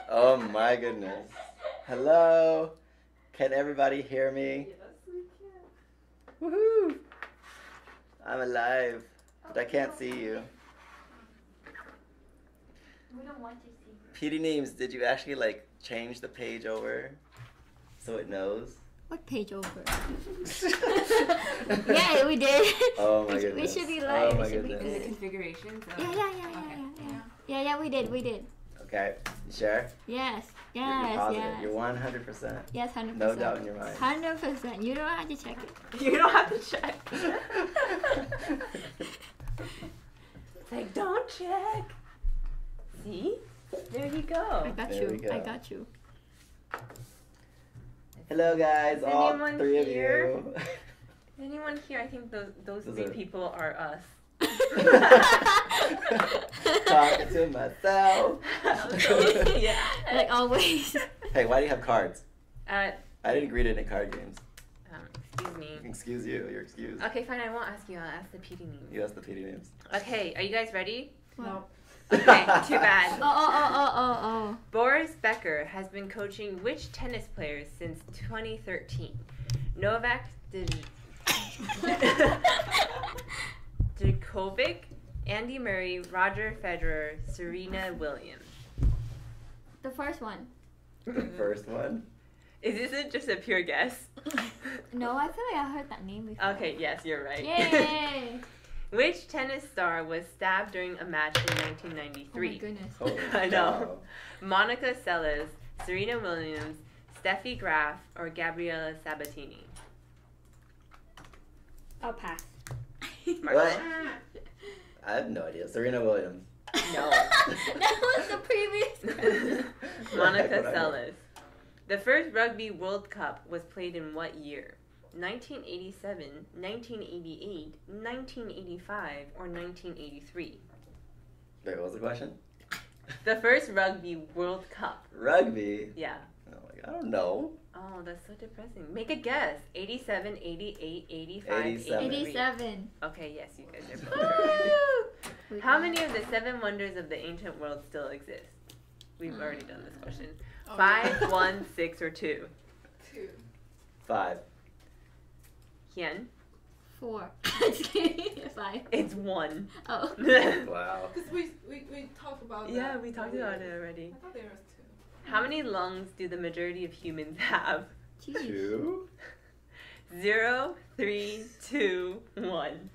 Oh my goodness. Hello? Can everybody hear me? Yes, we can. Woohoo! I'm alive, but I can't see you. We don't want to see. PD Names, did you actually like change the page over so it knows? What page over? Yeah, we did. Oh my We goodness. should be live. Oh my We should be goodness. In the good. configurations? Yeah, we did. Okay, you sure? Yes, You're yes, positive. yes. You're 100%. Yes, 100%. No doubt in your mind. 100%. You don't have to check it. You don't have to check. It's like, don't check. See? There you I go. got There we you. go. I got you. Hello guys, Is all anyone three here? of you. Anyone here? I think those Those three are- people are us. Talking to myself. Yeah. Like always. Hey, why do you have cards? Uh, I didn't agree to any card games. excuse me. Excuse you, you're excused. Okay, fine. I won't ask you. I'll ask the PD names. You asked the PD Names. Okay, are you guys ready? No. Okay, too bad. Oh. Boris Becker has been coaching which tennis players since 2013? Novak Djokovic, Andy Murray, Roger Federer, Serena Williams. The first one. The first one? Is this just a pure guess? No, I feel like I heard that name before. Okay, yes, you're right. Yay! Which tennis star was stabbed during a match in Oh my 1993? goodness. Holy I know. cow. Monica Seles, Serena Williams, Steffi Graf, or Gabriela Sabatini? I'll pass. What? I have no idea. Serena Williams. No. That was the previous. Monica Whatever. Seles. The first Rugby World Cup was played in what year? 1987, 1988, 1985, or 1983? Wait, what was the question? The first Rugby World Cup. Rugby? Yeah. Oh my god, I don't know. Oh, that's so depressing. Make a guess. 87, 88, 85, 87. 87. Okay, yes, you guys are both correct. We How got- many of the 7 wonders of the ancient world still exist? We've already done this question. Oh, 5, 1, 6, or 2? 2. 5. Hien? 4. Just kidding. 5. It's 1. Oh. Wow. Because we talked about that. Yeah, we talked about it already. I thought there was 2. How many lungs do the majority of humans have? Jeez. 2? 0, 3, 2, 1.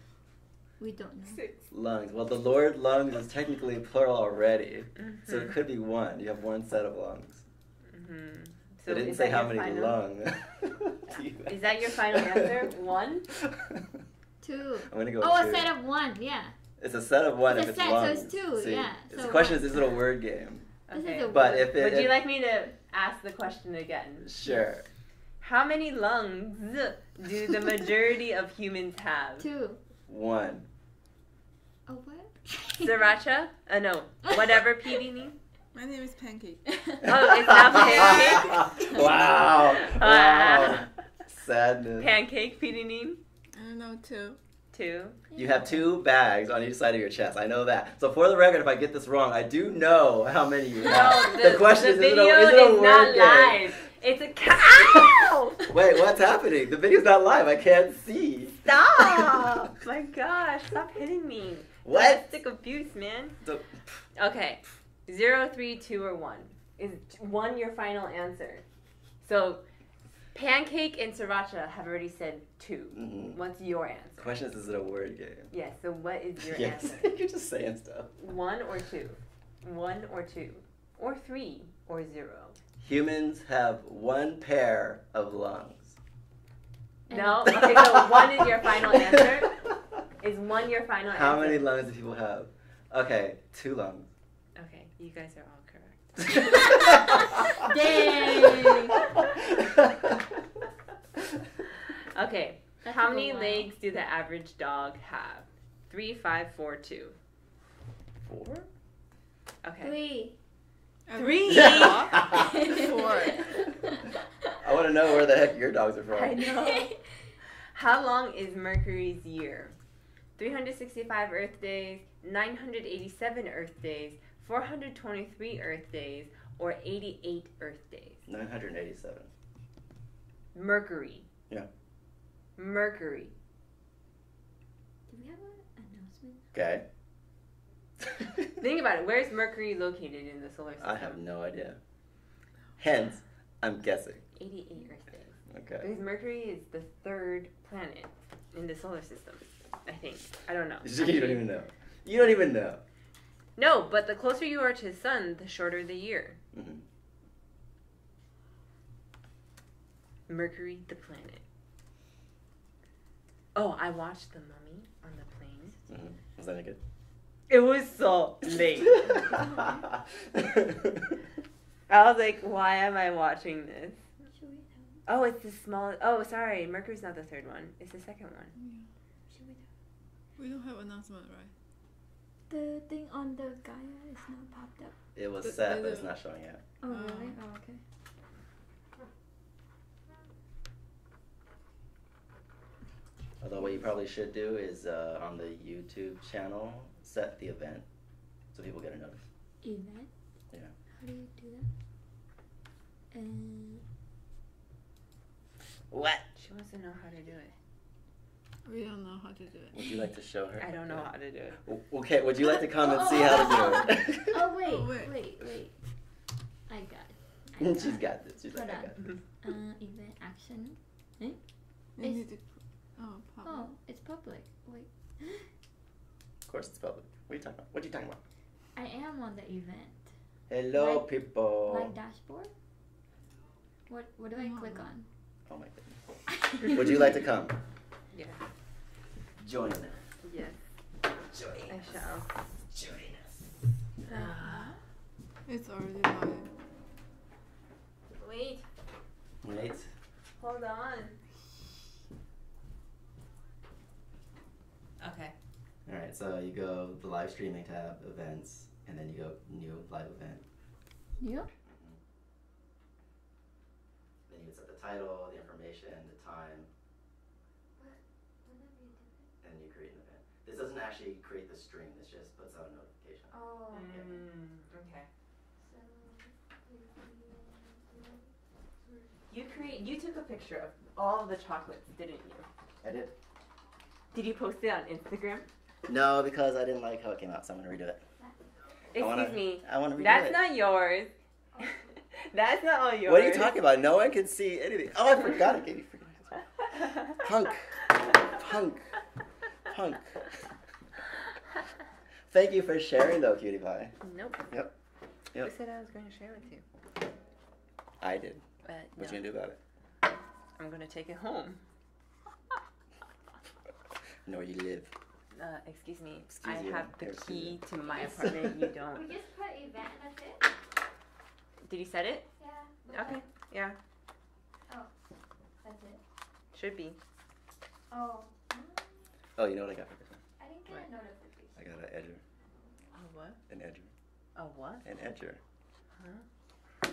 We don't know. 6. Lungs. Well, the Lord lungs is technically plural already. So it Mhm. could be 1. You have 1 set of lungs. Mhm. It didn't is say that how your many final- lungs. Is that your final answer? 1? 2. I'm gonna go Oh, with a 2. set of 1. Yeah. It's a set of 1 It's if a it's set, so lungs. it's 2, See, yeah. The So question one. is it a word game? This Okay. is a But word. if it... Would you if- like me to ask the question again? Sure. How many lungs do the majority of humans have? 2. 1. Oh, what? Sriracha? No. Whatever PD name? My name is Pancake. Oh, it's now pancake? Wow. Wow. Ah. Sadness. Pancake PD name? I don't know, 2. 2. You have 2 bags on each side of your chest. I know that. So for the record, if I get this wrong, I do know how many you have. No, the question the is, video is it a is word not game? live. It's a cow. Wait, what's happening? The video's not live. I can't see. Stop! My gosh, stop hitting me. What? Domestic abuse, man. So- Okay, 0, 3, 2, or 1. Is 1 your final answer? So, Pancake and Sriracha have already said 2. Mhm. What's your answer? The question is it a word game? Yes, so what is your Yes. answer? You're just saying stuff. 1 or 2? 1 or 2? Or 3 or 0? Humans have 1 pair of lungs. No? Okay, so 1 is your final answer? Is 1 your final answer? How many lungs do people have? Okay, 2 lungs. Okay, you guys are all correct. Dang. Okay, That how took a many while. legs do the average dog have? 3, 5, 4, 2. 4? Okay. 3. 3? 4. I want to know where the heck your dogs are from. I know. How long is Mercury's year? 365 Earth days, 987 Earth days, 423 Earth days, or 88 Earth days? 987. Mercury. Yeah. Mercury. Do we have an announcement? Okay. Think about it. Where's Mercury located in the solar system? I have no idea. Hence, I'm guessing. 88 Earth days. Okay. Because Mercury is the third planet in the solar system, I think. I don't know. You don't even know. You don't even know. No, but the closer you are to the sun, the shorter the year. Mm-hmm. Mercury, the planet. Oh, I watched The Mummy on the plane. Mm-hmm. Was that any good? It was so late. I was like, why am I watching this? Should we tell? Oh, it's the small. Oh, sorry. Mercury's not the third one. It's the second one. Should we tell? We don't have announcement, right? The thing on the Gaia is not popped up. It was set, but it's not showing yet. Oh, really? Oh, okay. Although what you probably should do is on the YouTube channel, set the event so people get a notice. Event? Yeah. How do you do that? What? She wants to know how to do it. We don't know how to do it. Would you like to show her? I don't know how to do it. Okay, would you like to come and see how to do it? Oh, wait, Oh, wait. wait. I got it. She's got this. She's like, I Hold got this. Event action. You It's- need to. Oh, pop. Oh, it's public. Wait. Of course it's public. What are you talking about? What are you talking about? I am on the event. Hello, Like- people. Like dashboard? What do I click on? Oh my goodness. Would you like to come? Yeah. Join us. Yes. Join I us. shall. Join us. It's already live. Wait. Wait. Hold on. Okay. Alright, so you go the live streaming tab, events, and then you go new live event. You? Then you set the title, the information, the time, and you create an event. This doesn't actually create the stream, this just puts out a notification. Oh, Okay. You took a picture of all the chocolates, didn't you? I did? Did you post it on Instagram? No, because I didn't like how it came out, so I'm gonna redo it. Excuse me. I wanna redo That's it. not yours. That's not all yours. What are you talking about? No one can see anything. Oh, I forgot I gave you freaking Punk. Thank you for sharing though, cutie pie. Nope. Yep. Who said I was going to share with you? I did. But What no. you gonna do about it? I'm going to take it home. I know where you live. Excuse me. Excuse I you. have the Excuse key you. to my apartment. You don't. We just put event, that's it? Did you set it? Yeah. Okay. Yeah. That's it. Should be. Oh. Oh, you know what I got for Christmas? I didn't get a notification. I got an edger. Oh, what? An edger. Oh, what? An edger. I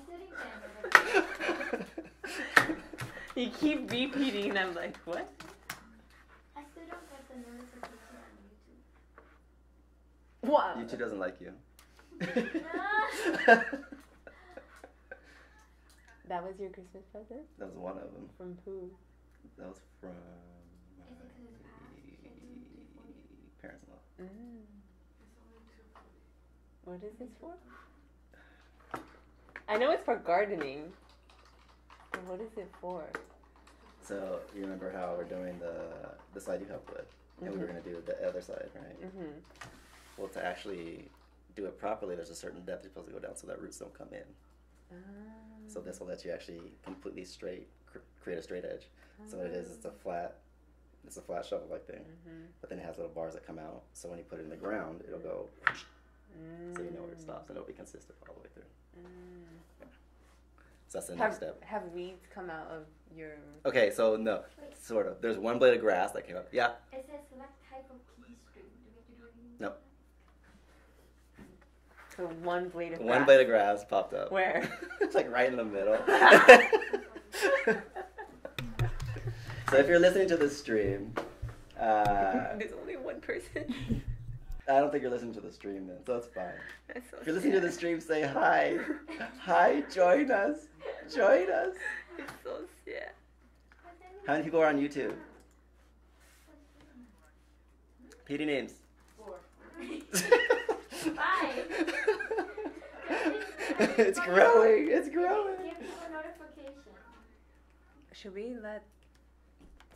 still didn't get a notification. You keep repeating, and I'm like, what? I still don't get the notification on YouTube. What? YouTube doesn't like you. That was your Christmas present? That was one of them. From who? That was from Is it 'cause it's past? parents-in-law. Mm. What is this for? I know it's for gardening. But what is it for? So you remember how we're doing the side you helped with, and we were gonna do the other side, right? Mm-hmm. Well, to actually do it properly, there's a certain depth you're supposed to go down so that roots don't come in. So this will let you actually completely straight create a straight edge. So what it is, it's a flat shovel-like thing, but then it has little bars that come out. So when you put it in the ground, it'll go, so you know where it stops, and it'll be consistent all the way through. So that's the next step. Have weeds come out of your... Okay, so no, sort of. There's one blade of grass that came up. Yeah. It says select type of key string. Do we have to do anything? No. So one blade of grass. One blade of grass popped up. Where? It's like right in the middle. So if you're listening to the stream, There's only one person. I don't think you're listening to the stream then, so it's fine. That's so If you're listening to the sad. stream, say hi. Hi, join us. Join us. It's so sad. How many people are on YouTube? PD names. 4. Bye. It's growing. It's growing. Give people a notification. Should we let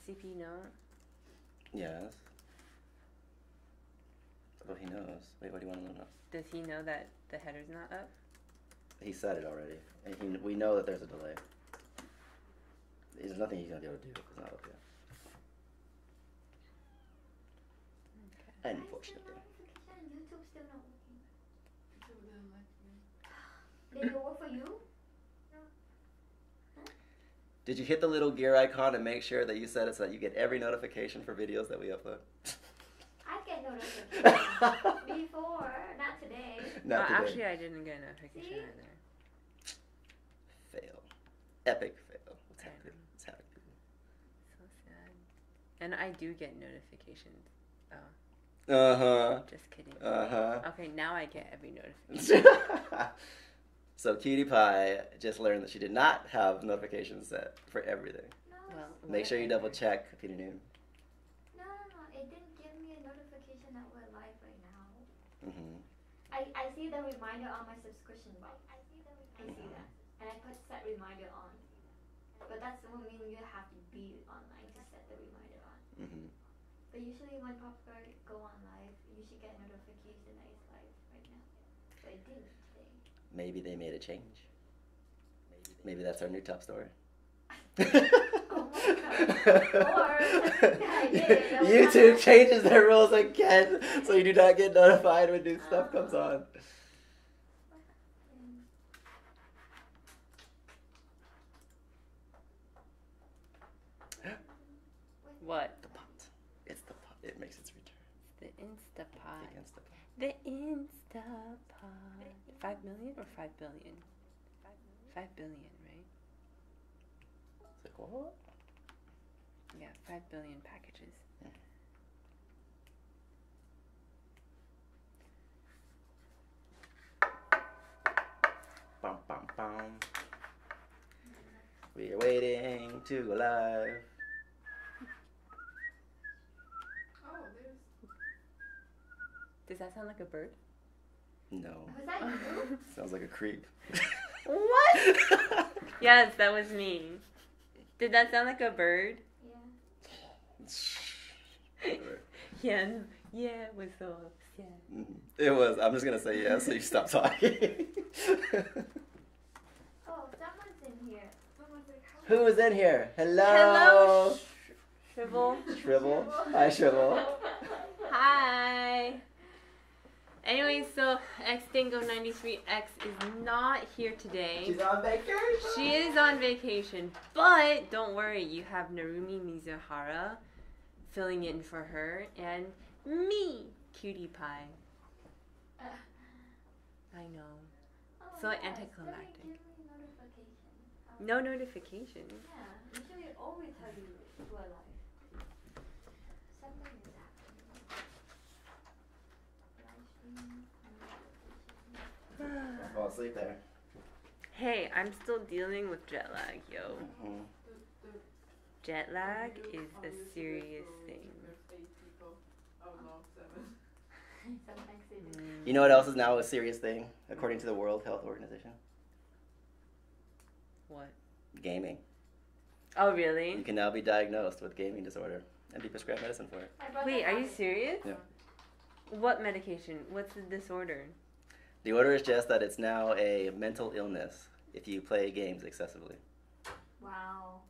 CP know? Yes. Well, he knows. Wait, what do you want to know? Does he know that the header's not up? He said it already. And we know that there's a delay. There's nothing he's going to be able to do if it's not up yet. Unfortunately. YouTube's still not working. YouTube didn't like me. They don't work for you? Did you hit the little gear icon and make sure that you set it so that you get every notification for videos that we upload? I get notifications before, not today. Not today. Actually, I didn't get a notification See? either. Fail. Epic fail. What's happening? What's happening? So sad. And I do get notifications. Oh, Uh-huh. just kidding. Uh-huh. Okay, now I get every notification. So Cutie Pie just learned that she did not have notifications set for everything. No, Well, Make sure you whatever. double check, Peter Noon. no. It didn't give me a notification that we're live right now. Mm-hmm. I see the reminder on my subscription box. I see that. And I put set reminder on. But that's what means you have to be online to set the reminder on. Mm-hmm. But usually when PopSquare go on live, you should get a notification that it's live right now. But it didn't today. Maybe they made a change. Maybe that's our new top story. Oh my God. Or I did. YouTube changes their rules again, so you do not get notified when new stuff comes on. What? The pot. It's the pot. It makes its return. The Instapot. Against the pot. The Instapot. 5 million or 5 billion? 5 billion, right? It's like, what? Yeah, 5 billion packages. Bum, bum, bum. We are waiting to go live. Oh, there's. Does that sound like a bird? No. Was that you? Sounds like a creep. What? Yes, that was me. Did that sound like a bird? Yeah. Yeah, yeah, it was so sad. It was. I'm just gonna say yes, so you stop talking. Oh, someone's in here. Someone's like, Who is in here? Hello. Hello, Shrivel. Shrivel. Hi, Shrivel. Hi. Anyway, so Xtango93X is not here today. She's on vacation. She is on vacation, but don't worry, you have Narumi Mizuhara filling in for her, and me, Cutie Pie. I know. oh, So yeah, anticlimactic. Still didn't give me notification. No notification. Yeah, usually it always tell you we're live. Something is happening. Live stream, notification. Fall asleep there. Hey, I'm still dealing with jet lag, yo. Mhm. Jet lag is a serious thing. There's 8 people. Oh no, 7. Sometimes it is. You know what else is now a serious thing, according to the World Health Organization? What? Gaming. Oh, You really? can now be diagnosed with gaming disorder and be prescribed medicine for it. My brother Wait, are you has it. serious? Yeah. What medication? What's the disorder? The order is just that it's now a mental illness if you play games excessively. Wow.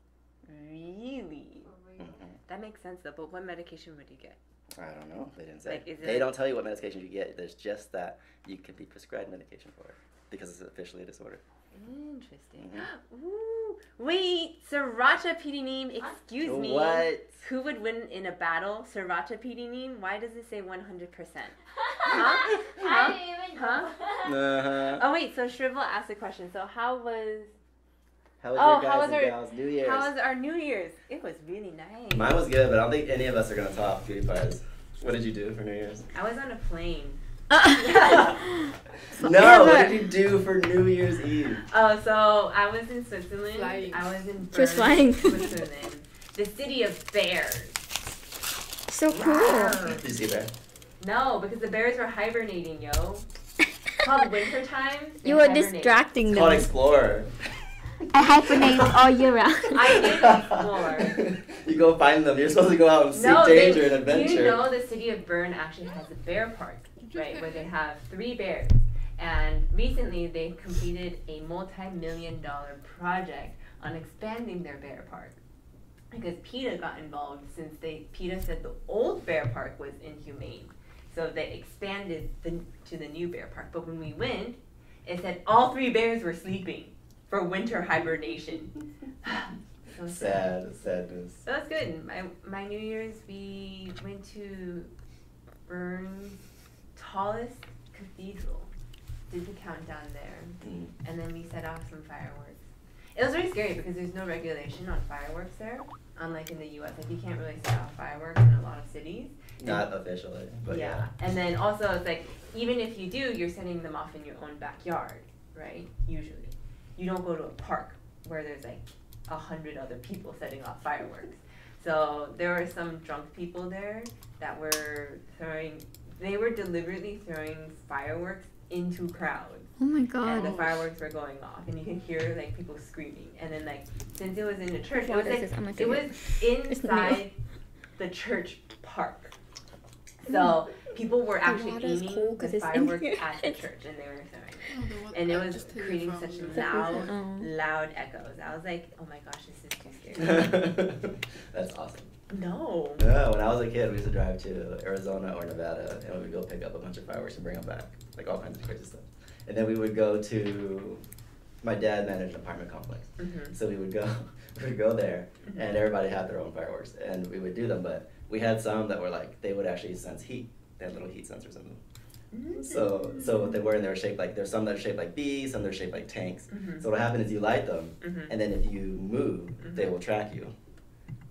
Really? For real. Mhm. That makes sense though, but what medication would you get? I don't know. They didn't say. Like, is They it- don't tell you what medication you get. There's just that you can be prescribed medication for it because it's officially a disorder. Interesting. Mhm. Ooh. Wait, Sriracha PD name, excuse me. What? Who would win in a battle? Sriracha PD name? Why does it say 100%? Huh? I didn't even Huh? know. Uh-huh. Oh wait, so Shrivel asked a question. So how was How was Oh, your how guys' was and our- gals' New Year's? how was our New Year's? It was really nice. Mine was good, but I don't think any of us are gonna top PewDiePie's. What did you do for New Year's? I was on a plane. No, what did you do for New Year's Eve? Oh, so I was in Switzerland. Flying. I was in Just Bern, flying. Switzerland. The city of bears. So cool. Did you see that? No, because the bears were hibernating, yo. Called winter time. You were distracting It's called them. Explorer. I hibernate all year round. I did explore. You go find them. You're supposed to go out and seek danger and adventure. Do you know the city of Bern actually has a bear park, right, where they have 3 bears. And recently they completed a multi-million-dollar project on expanding their bear park. Because PETA got involved since PETA said the old bear park was inhumane. So they expanded to the new bear park. But when we went, it said all 3 bears were sleeping for winter hibernation. So Sadness. So that's good. My New Year's, we went to Bern's tallest cathedral. Did the countdown there. And then we set off some fireworks. It was very scary because there's no regulation on fireworks there. Unlike in the US, like you can't really set off fireworks in a lot of cities. Not officially, but yeah. And then also it's like, even if you do, you're setting them off in your own backyard, right? Usually. You don't go to a park where there's like 100 other people setting off fireworks. So there were some drunk people there that were they were deliberately throwing fireworks into crowds. Oh my god. And the fireworks were going off, and you could hear like people screaming. And then like, since it was in a church, it was inside the church park. So people were actually aiming the fireworks at the church, and they were throwing it. And it was creating such loud echoes. I was like, oh my gosh, this is too scary. That's awesome. No. No, when I was a kid, we used to drive to Arizona or Nevada, and we would go pick up a bunch of fireworks and bring them back, like all kinds of crazy stuff. And then we would go to, my dad managed an apartment complex, so we would go there, and everybody had their own fireworks, and we would do them, but we had some that were like, they would actually sense heat. They had little heat sensors in them. So what they were, and they were shaped like, there's some that are shaped like bees, some that are shaped like tanks. So what happened is you light them, and then if you move, they will track you.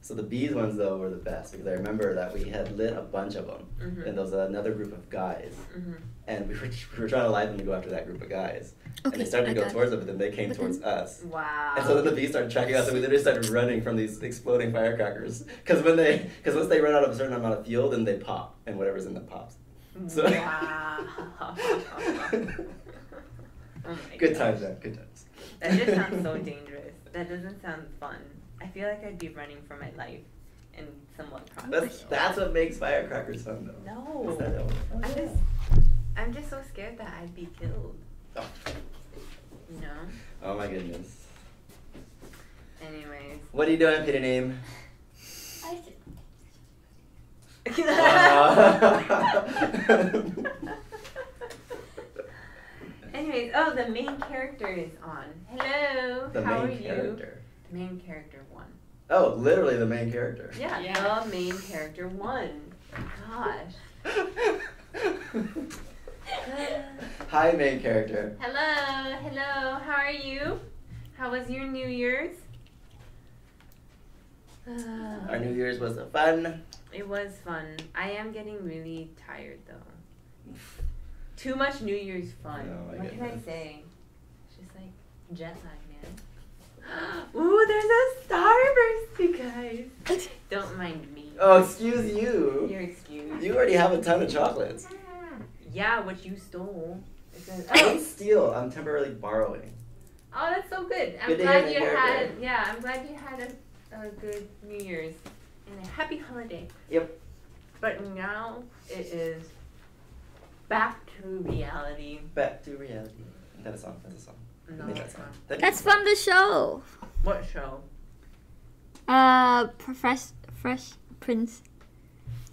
So the bees ones, though, were the best, because I remember that we had lit a bunch of them, and there was another group of guys, and we were trying to light them to go after that group of guys. And they started to go towards them, but then they came towards us. Wow. And so then the bees started tracking us, and we literally started running from these exploding firecrackers. Because once they run out of a certain amount of fuel, then they pop, and whatever's in them pops. So wow. Oh my good times, man. Good times. That just sounds so dangerous. That doesn't sound fun. I feel like I'd be running for my life and somewhat probably. That's what makes firecrackers fun, though. No. I'm just so scared that I'd be killed. Oh. You know? Oh my goodness. Anyways. What are you doing, Peter Name? Anyways, oh, the main character is on. Hello. How are you? Character. The main character won. Oh, literally the main character. Yeah. The main character won. Gosh. Hi, main character. Hello. How are you? How was your New Year's? Our New Year's was fun. It was fun. I am getting really tired though. Too much New Year's fun. Oh, what can I say? It's just like jet lag, man. Ooh, there's a starburst, you guys. Don't mind me. Oh, excuse you. You're excused. You already have a ton of chocolates. Yeah, what you stole. I didn't steal. I'm temporarily borrowing. Oh, that's so good. I'm Good to glad hear you that, had. Gary. Yeah, I'm glad you had a good New Year's and a happy holiday. Yep. But now it is back to reality. Back to reality. That's a song. No, Make that it's song. not. That's from the show. What show? Fresh Prince.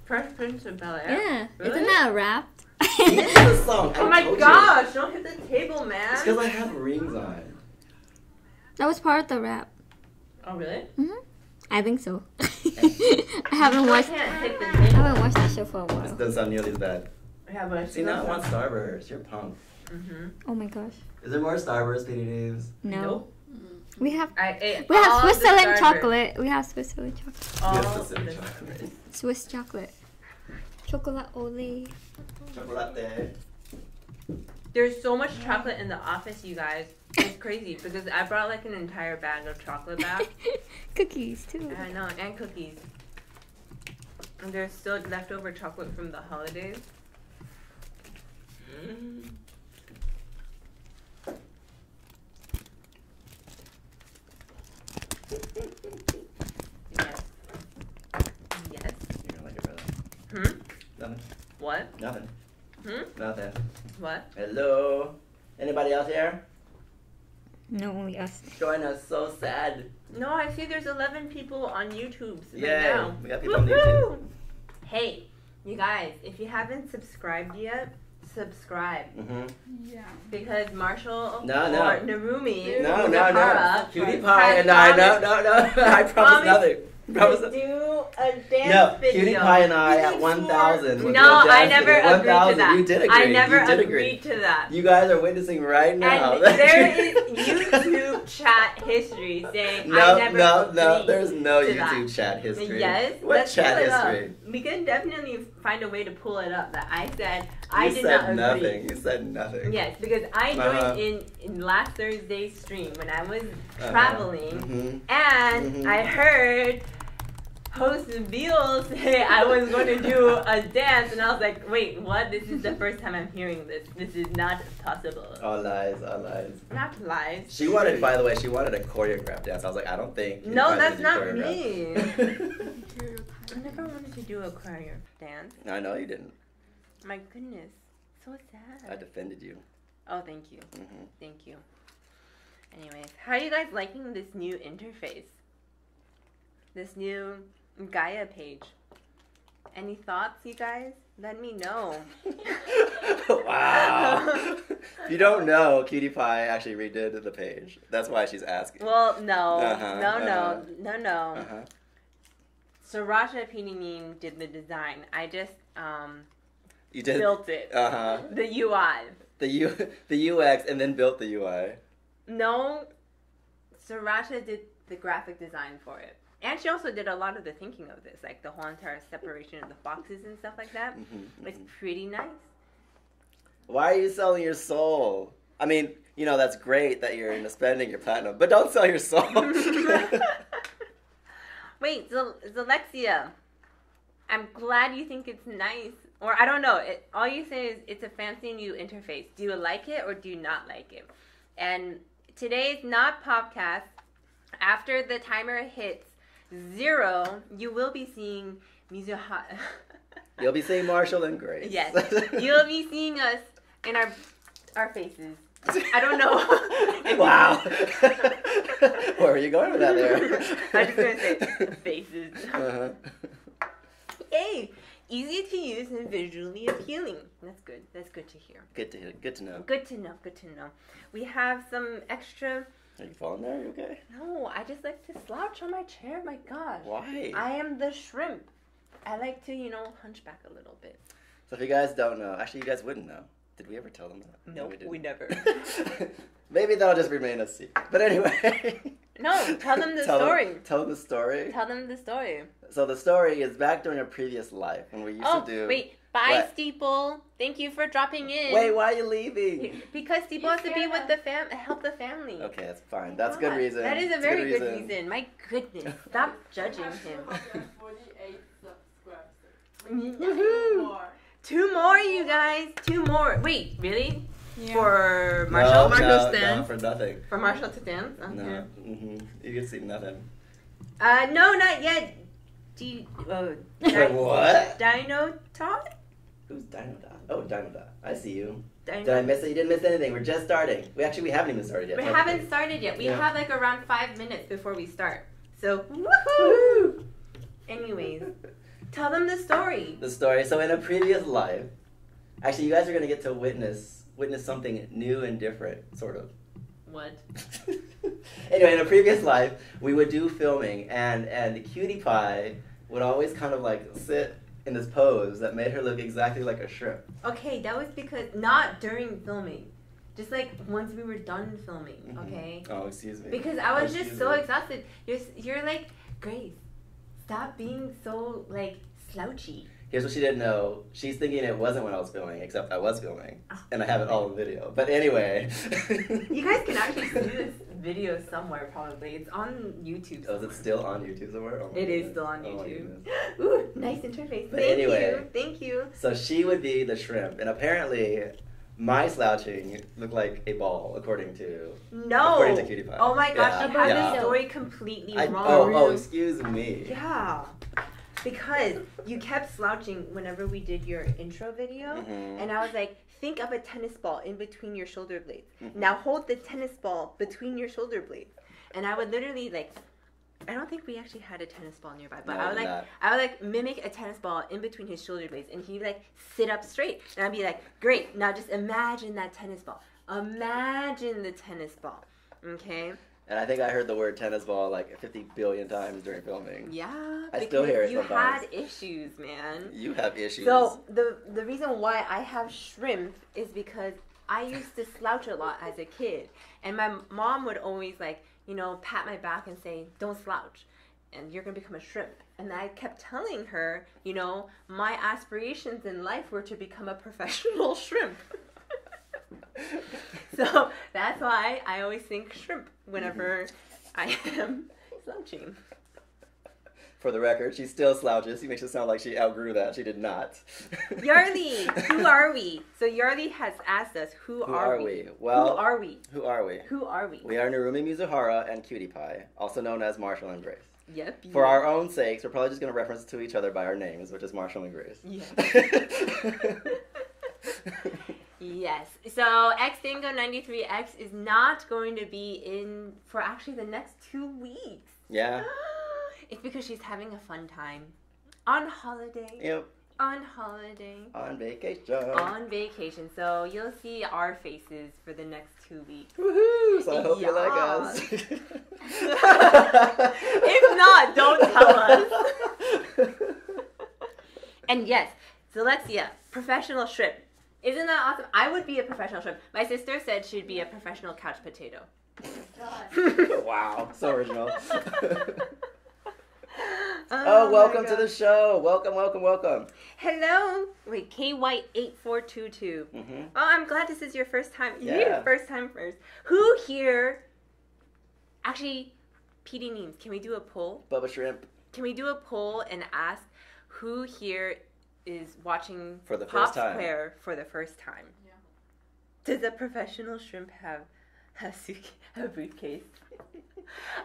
Fresh Prince of Bel-Air? Yeah. Really? Isn't that a rap? It's a song. Oh my gosh, don't hit the table, man. It's because I have rings on. That was part of the rap. Oh, really? I think so. I haven't watched that show for a This while. doesn't sound nearly as bad. Yeah, but See, now I want Starburst. You're punk. Oh my gosh. Is there more Starburst, Petey Daves? No. Nope. We have I ate we have all the Switzerland Starburst. chocolate. We have Switzerland chocolate. All Yes, of Pacific the chocolate. Swiss chocolate. Chocolate ole. Chocolate. There's so much chocolate in the office, you guys. It's crazy because I brought like an entire bag of chocolate back. Cookies too. I know, and cookies. And there's still leftover chocolate from the holidays. Yes. Yes. You're gonna like it, brother. Nothing. What? Nothing. Nothing. What? Hello. Anybody out there? No, only us. Join us. So sad. No, I see there's 11 people on YouTube right Yay. now. We got people on YouTube. Hey, you guys, if you haven't subscribed yet, subscribe. Yeah. Because Marshall No. or Narumi No. Nahara Cutie Pie and I. No. I promise nothing. Promise to nothing. do a dance No, video. Cutie Pie and I at 1,000. will do No, a dance I never video. agreed to 1,000. that. You did agree. I never you did agreed to that. You guys are witnessing right now. And there is YouTube chat history saying I never No. agreed There's no to YouTube that. chat history. Yes, What let's chat pull it up. history? We can definitely find a way to pull it up. That I said You did said not agree. nothing. You said nothing. Yes, because I Uh-huh. joined in last Thursday's stream when I was traveling, Mhm. and Mhm. I heard host Bill say I was going to do a dance, and I was like, wait, what? This is the first time I'm hearing this. This is not possible. All lies, all lies. Not lies. She wanted, by the way, she wanted a choreographed dance. I was like, I don't think. No, Cutie Pie's that's gonna do not me. choreographed. I never wanted to do a choreographed dance. I know you didn't. My goodness, so I sad. defended you. Oh, thank you. Mhm. Thank you. Anyways, how are you guys liking this new interface? This new Gaia page? Any thoughts, you guys? Let me know. Wow. If you don't know, Cutie Pie actually redid the page. That's why she's asking. Well, no. Uh-huh, No. Uh-huh. So Rasha Pininin did the design. I just You did. built it. Uh-huh. The UI. The UX and then built the UI. No. So Rasha did the graphic design for it. And she also did a lot of the thinking of this, like the whole entire separation of the boxes and stuff like that. Mhm, It's pretty nice. Why are you selling your soul? I mean, you know, that's great that you're into spending your platinum, but don't sell your soul. Wait, Alexia, I'm glad you think it's nice. Or I don't know. All you say is it's a fancy new interface. Do you like it or do you not like it? And today's not Popcast. After the timer hits 0, you will be seeing Mizuha. You'll be seeing Marshall and Grace. Yes, you'll be seeing us in our faces. I don't know. Wow. Where are you going with that there? I'm just gonna say faces. Uh-huh. Yay! Easy to use and visually appealing. That's good. That's good to hear. Good to know. Good to know. Good to know. We have some extra. Are you falling there? Are you okay? No, I just like to slouch on my chair. My gosh. Why? I am the shrimp. I like to, hunch back a little bit. So if you guys don't know, actually you guys wouldn't know. Did we ever tell them that? Nope, didn't. we never. Maybe that'll just remain a secret. But anyway. No, tell them the story. Tell them the story. Tell them the story. So the story is back during a previous life when we used to do. Wait. Bye, What? Steeple. Thank you for dropping in. Wait, why are you leaving? Because Steeple has to be with the help the family. Okay, that's fine. That's a good God, reason. That is a It's very good reason. My goodness. Stop judging him. 248 subscribers. Woohoo! More. 2 more, you guys. 2 more. Wait, really? Yeah. For No, Marshall? no, for nothing. For Marshall to dance? No. Okay. Mm-hmm. You can see nothing. No, not yet. Wait, what? Dino Todd? Who's Dino Dot? Oh, Dino Dot. I see you. Dino. Did I miss it? You didn't miss anything. We're just starting. We haven't even started yet. We haven't started yet. We Yeah. have like around 5 minutes before we start. So, woohoo! Anyways, tell them the story. The story. So in a previous life, actually, you guys are gonna get to witness something new and different, sort of. What? Anyway, in a previous life, we would do filming, and the Cutie Pie would always kind of like sit in this pose that made her look exactly like a shrimp. Okay, that was because not during filming. Just like once we were done filming, Mhm. okay? Oh, excuse me. Because I was just Excuse so me. exhausted. You're like, Grace, stop being so like slouchy. Here's what she didn't know. She's thinking it wasn't when I was filming, except I was filming. And I have it all in video. But anyway. You guys can actually see this video somewhere, probably. It's on YouTube somewhere. Oh, is it still on YouTube somewhere? It is still on YouTube. Ooh, nice interface. Thank you. So she would be the shrimp. And apparently, my slouching looked like a ball, according to Cutie Pie. Oh my gosh, you have the story completely wrong. Oh, excuse me. Yeah. Because you kept slouching whenever we did your intro video, and I was like, think of a tennis ball in between your shoulder blades. Now hold the tennis ball between your shoulder blades. And I would literally like, I don't think we actually had a tennis ball nearby, but I would like mimic a tennis ball in between his shoulder blades, and he'd like sit up straight, and I'd be like, great, now just imagine that tennis ball. Imagine the tennis ball, okay? And I think I heard the word tennis ball like 50 billion times during filming. Yeah, I still hear it you sometimes. had issues, man. You have issues. So the reason why I have shrimp is because I used to slouch a lot as a kid, and my mom would always like, you know, pat my back and say, don't slouch, and you're gonna become a shrimp. And I kept telling her, you know, my aspirations in life were to become a professional shrimp. So that's why I always think shrimp whenever I am slouching. For the record, she still slouches. She makes it sound like she outgrew that. She did not. Yarly, who are we? So Yarly has asked us, who are we? Well, who are we? Who are we? Who are we? We are Narumi Mizuhara and Cutie Pie, also known as Marshall and Grace. Yep. For our own sakes, we're probably just going to reference to each other by our names, which is Marshall and Grace. Yes. Yes. So XDango93X is not going to be in for actually the next 2 weeks. Yeah. It's because she's having a fun time. On holiday. Yep. On holiday. On vacation. On vacation. So you'll see our faces for the next 2 weeks. Woohoo! So I hope you like us. If not, don't tell us. And yes, Zelexia, professional shrimp. Isn't that awesome? I would be a professional shrimp. My sister said she'd be a professional couch potato. Wow, so original. Oh, welcome to the show. Welcome, welcome, welcome. Hello. Wait, KY8422. Oh, I'm glad this is your first time. Yeah. Your first time first. Who here... Actually, PD Neems, can we do a poll? Bubba Shrimp. Can we do a poll and ask who here is watching for the first time? PopSquare for the first time? Yeah. Does a professional shrimp have a briefcase?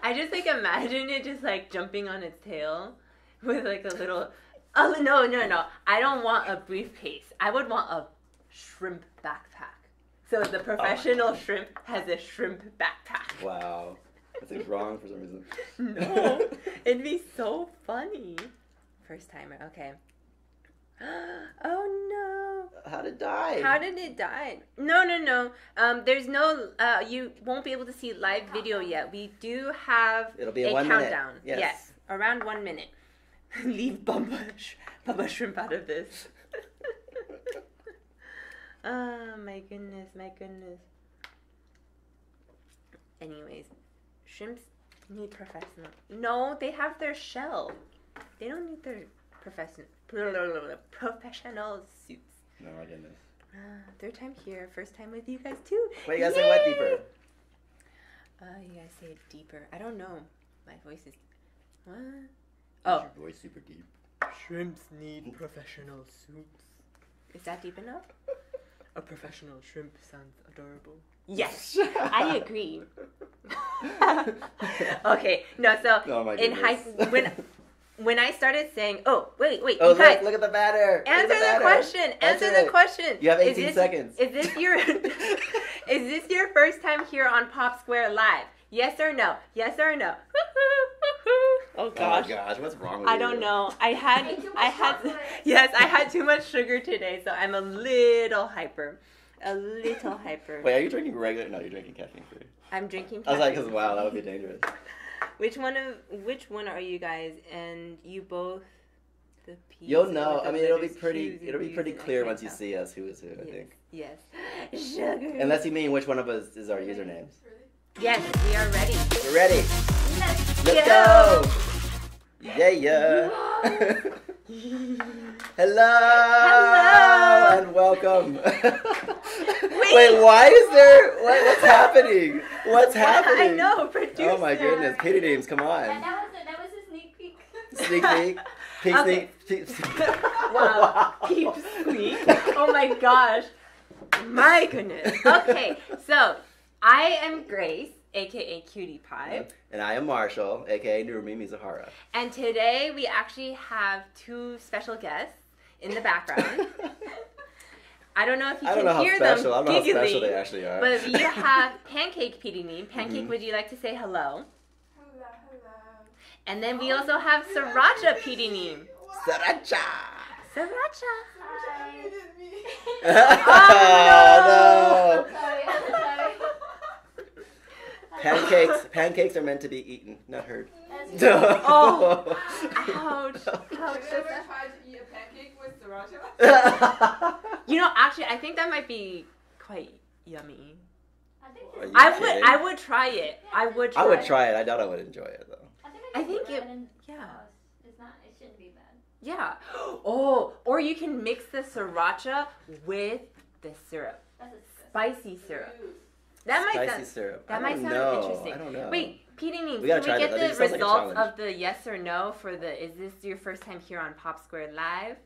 I just like imagine it just like jumping on its tail with like a little. Oh no! I don't want a briefcase. I would want a shrimp backpack. So the professional shrimp has a shrimp backpack. Wow, that seems wrong for some reason. No, it'd be so funny. First timer, okay. Oh no! How did it die? How did it die? No. There's no. You won't be able to see live video yet. We do have It'll be a 1 countdown. minute. Yes. Around 1 minute. Leave Bubba Shrimp out of this. Oh my goodness. Anyways, shrimps need professional. No, they have their shell. They don't need their professional suits. No, my goodness. Third time here, first time with you guys too. Wait, you gotta say what deeper? You gotta say it deeper. I don't know. My voice is. What? Oh. Your voice super deep. Shrimps need professional suits. Is that deep enough? A professional shrimp sounds adorable. Yes, I agree. Okay, no. So in high when I started saying, oh wait, oh you guys, look at the batter. Answer the question. Answer the question. You have 18 seconds. Is this your first time here on PopSquare Live? Yes or no? Yes or no? Oh gosh. Oh my gosh, what's wrong with you? I don't know. I had too much sugar today, so I'm a little hyper. Wait, are you drinking regular? No, you're drinking caffeine free. I'm drinking I was like, caffeine wow, that would be dangerous. Which one are you guys? And you both the P's. You'll know. I mean, it'll be pretty clear once you see us who is who, I think. Yes. Sugar. Unless you mean which one of us is our usernames. Yes, we are ready. We're ready. Let's go. Yeah. Hello and welcome. Wait, why is there? What's happening? What's happening? I know, producer. Oh my goodness, Petey names, come on. That was a sneak peek. Sneak peek. Peek Okay. sneak. Wow. Peep squeak. Oh my gosh. My goodness. Okay, so I am Grace, aka Cutie Pie. And I am Marshall, aka Nurumi Mizuhara. And today we actually have two special guests in the background. I don't know if you can hear them giggling. I don't know how special they actually are. But we have Pancake Petey. Pancake, would you like to say hello? Hello, hello. And then we also have Sriracha Petey. Sriracha! Sriracha. Hi. Oh, no! Sorry, I'm sorry. Pancakes are meant to be eaten, not heard. Oh. Ouch. Have you ever tried to eat a pancake with sriracha? You know, actually, I think that might be quite yummy. I think Are you it's- I would try it. I would try I would it. try it. I doubt I would enjoy it though. I think it- and yeah. It's not. It shouldn't be bad. Yeah. Oh, or you can mix the sriracha with the syrup. That's disgusting. Spicy syrup. That might Spicy sound, syrup. that I might don't sound know. interesting. I don't know. Wait, Petey, can We gotta we try get that. the It sounds like a results challenge. of the yes or no for the, is this your first time here on PopSquare Live?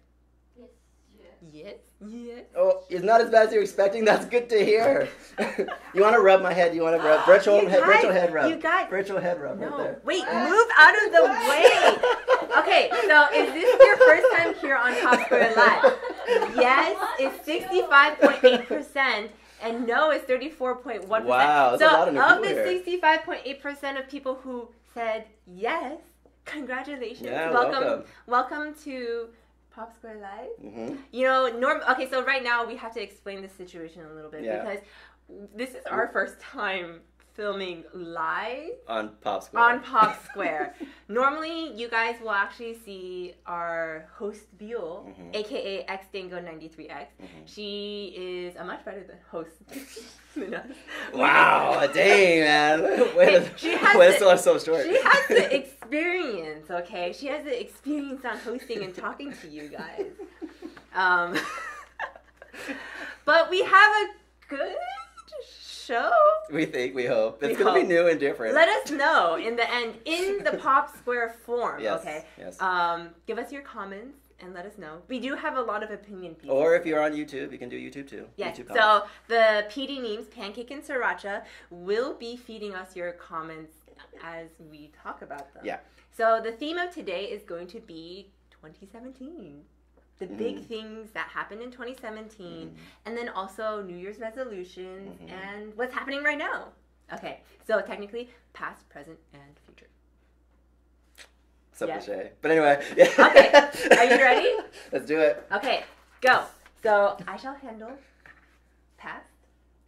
Yes. Yes. Oh, it's not as bad as you're expecting. That's good to hear. You want to rub my head? You want to rub virtual You head guys- rub? you guys- Virtual head rub right No. there. Wait, move out of the way. Okay, so is this your first time here on PopSquare Live? Yes, it's 65.8%, and no is 34.1%. Wow, that's so a lot of new people the here. 65.8% of people who said yes, congratulations. Yeah, Welcome to PopSquare Live. Mm-hmm. You know, okay, so right now we have to explain the situation a little bit Yeah. because this is our first time filming live On PopSquare. on PopSquare. Normally, you guys will actually see our host Buell, Mhm. aka XDango93X. She is a much better host than us. Wow, dang man. Way She has to the- sell us so short. She has the experience, okay? She has the experience on hosting and talking to you guys. But we have a good show. we hope. It's We going to be hope. new and different. Let us know in the end, in the PopSquare form, Yes, okay? yes. Give us your comments and let us know. We do have a lot of opinion pieces. Or if you're on YouTube, you can do YouTube too. Yes, YouTube so comments. the PD Memes, Pancake and Sriracha, will be feeding us your comments as we talk about them. Yeah. So the theme of today is going to be 2017. The big things that happened in 2017, and then also New Year's resolutions and what's happening right now. Okay, so technically, past, present, and future. So Yes. cliche. But anyway. Yeah. Okay, are you ready? Let's do it. Okay, go. So I shall handle past.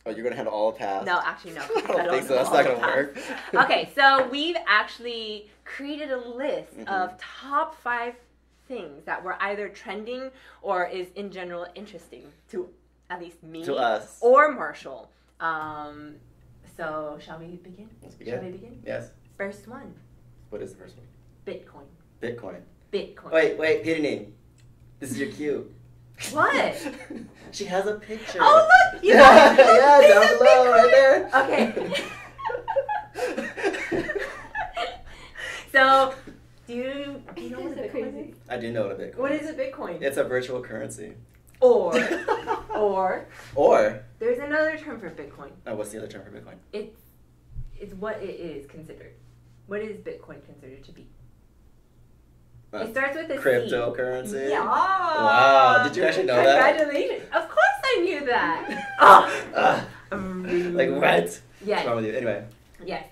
Oh, you're going to handle all past? No, actually, no. I don't think so. That's know not all going the to work. past. Okay, so we've actually created a list of top 5 things that were either trending or is in general interesting to at least me To us. or Marshall. So shall we begin? Let's begin. Shall we begin? Yes. First one, What is the first one? Bitcoin. Bitcoin. Bitcoin. Wait, Petey. This is your cue. What? She has a picture. Oh look! You Yeah, got it. yeah, There's down a below, right picture. there. Okay. So, do you know what a So Bitcoin crazy. is? I do know what a Bitcoin What is a Bitcoin? It's a virtual currency. Or Or, there's another term for Bitcoin. what's the other term for Bitcoin? It's what it is considered. What is Bitcoin considered to be? Uh, It starts with a C. Cryptocurrency? Yeah. Wow, did you actually know that? Congratulations. Of course I knew that. Oh. Like what? What's Yes. wrong with you? Anyway, Yes.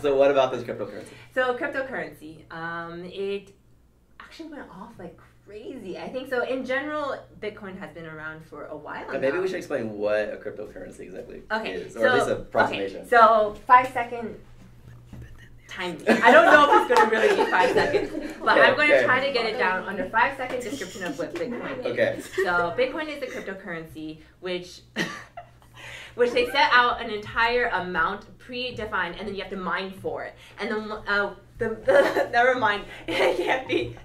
so what about this cryptocurrency? So cryptocurrency, it actually went off like crazy. I think so. In general, Bitcoin has been around for a while now. And maybe we should explain what a cryptocurrency exactly Okay, is, or at least an approximation. Okay, so 5-second time. I don't know if it's going to really be 5 seconds, but Okay, I'm going to okay. try to get it down under 5-second description of what Bitcoin is. Okay. So Bitcoin is a cryptocurrency which they set out an entire amount predefined, and then you have to mine for it. And then never mind, it can't be.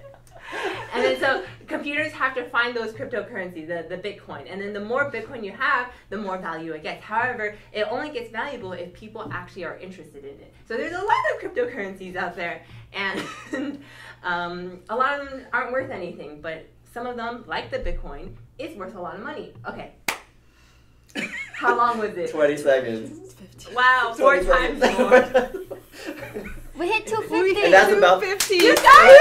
And then so computers have to find those cryptocurrencies, the Bitcoin. And then the more Bitcoin you have, the more value it gets. However, it only gets valuable if people actually are interested in it. So there's a lot of cryptocurrencies out there. And a lot of them aren't worth anything. But some of them, like the Bitcoin, is worth a lot of money. Okay. How long was it? 20 seconds. Wow, 4 times more. We hit 250. And that's about 50. You guys!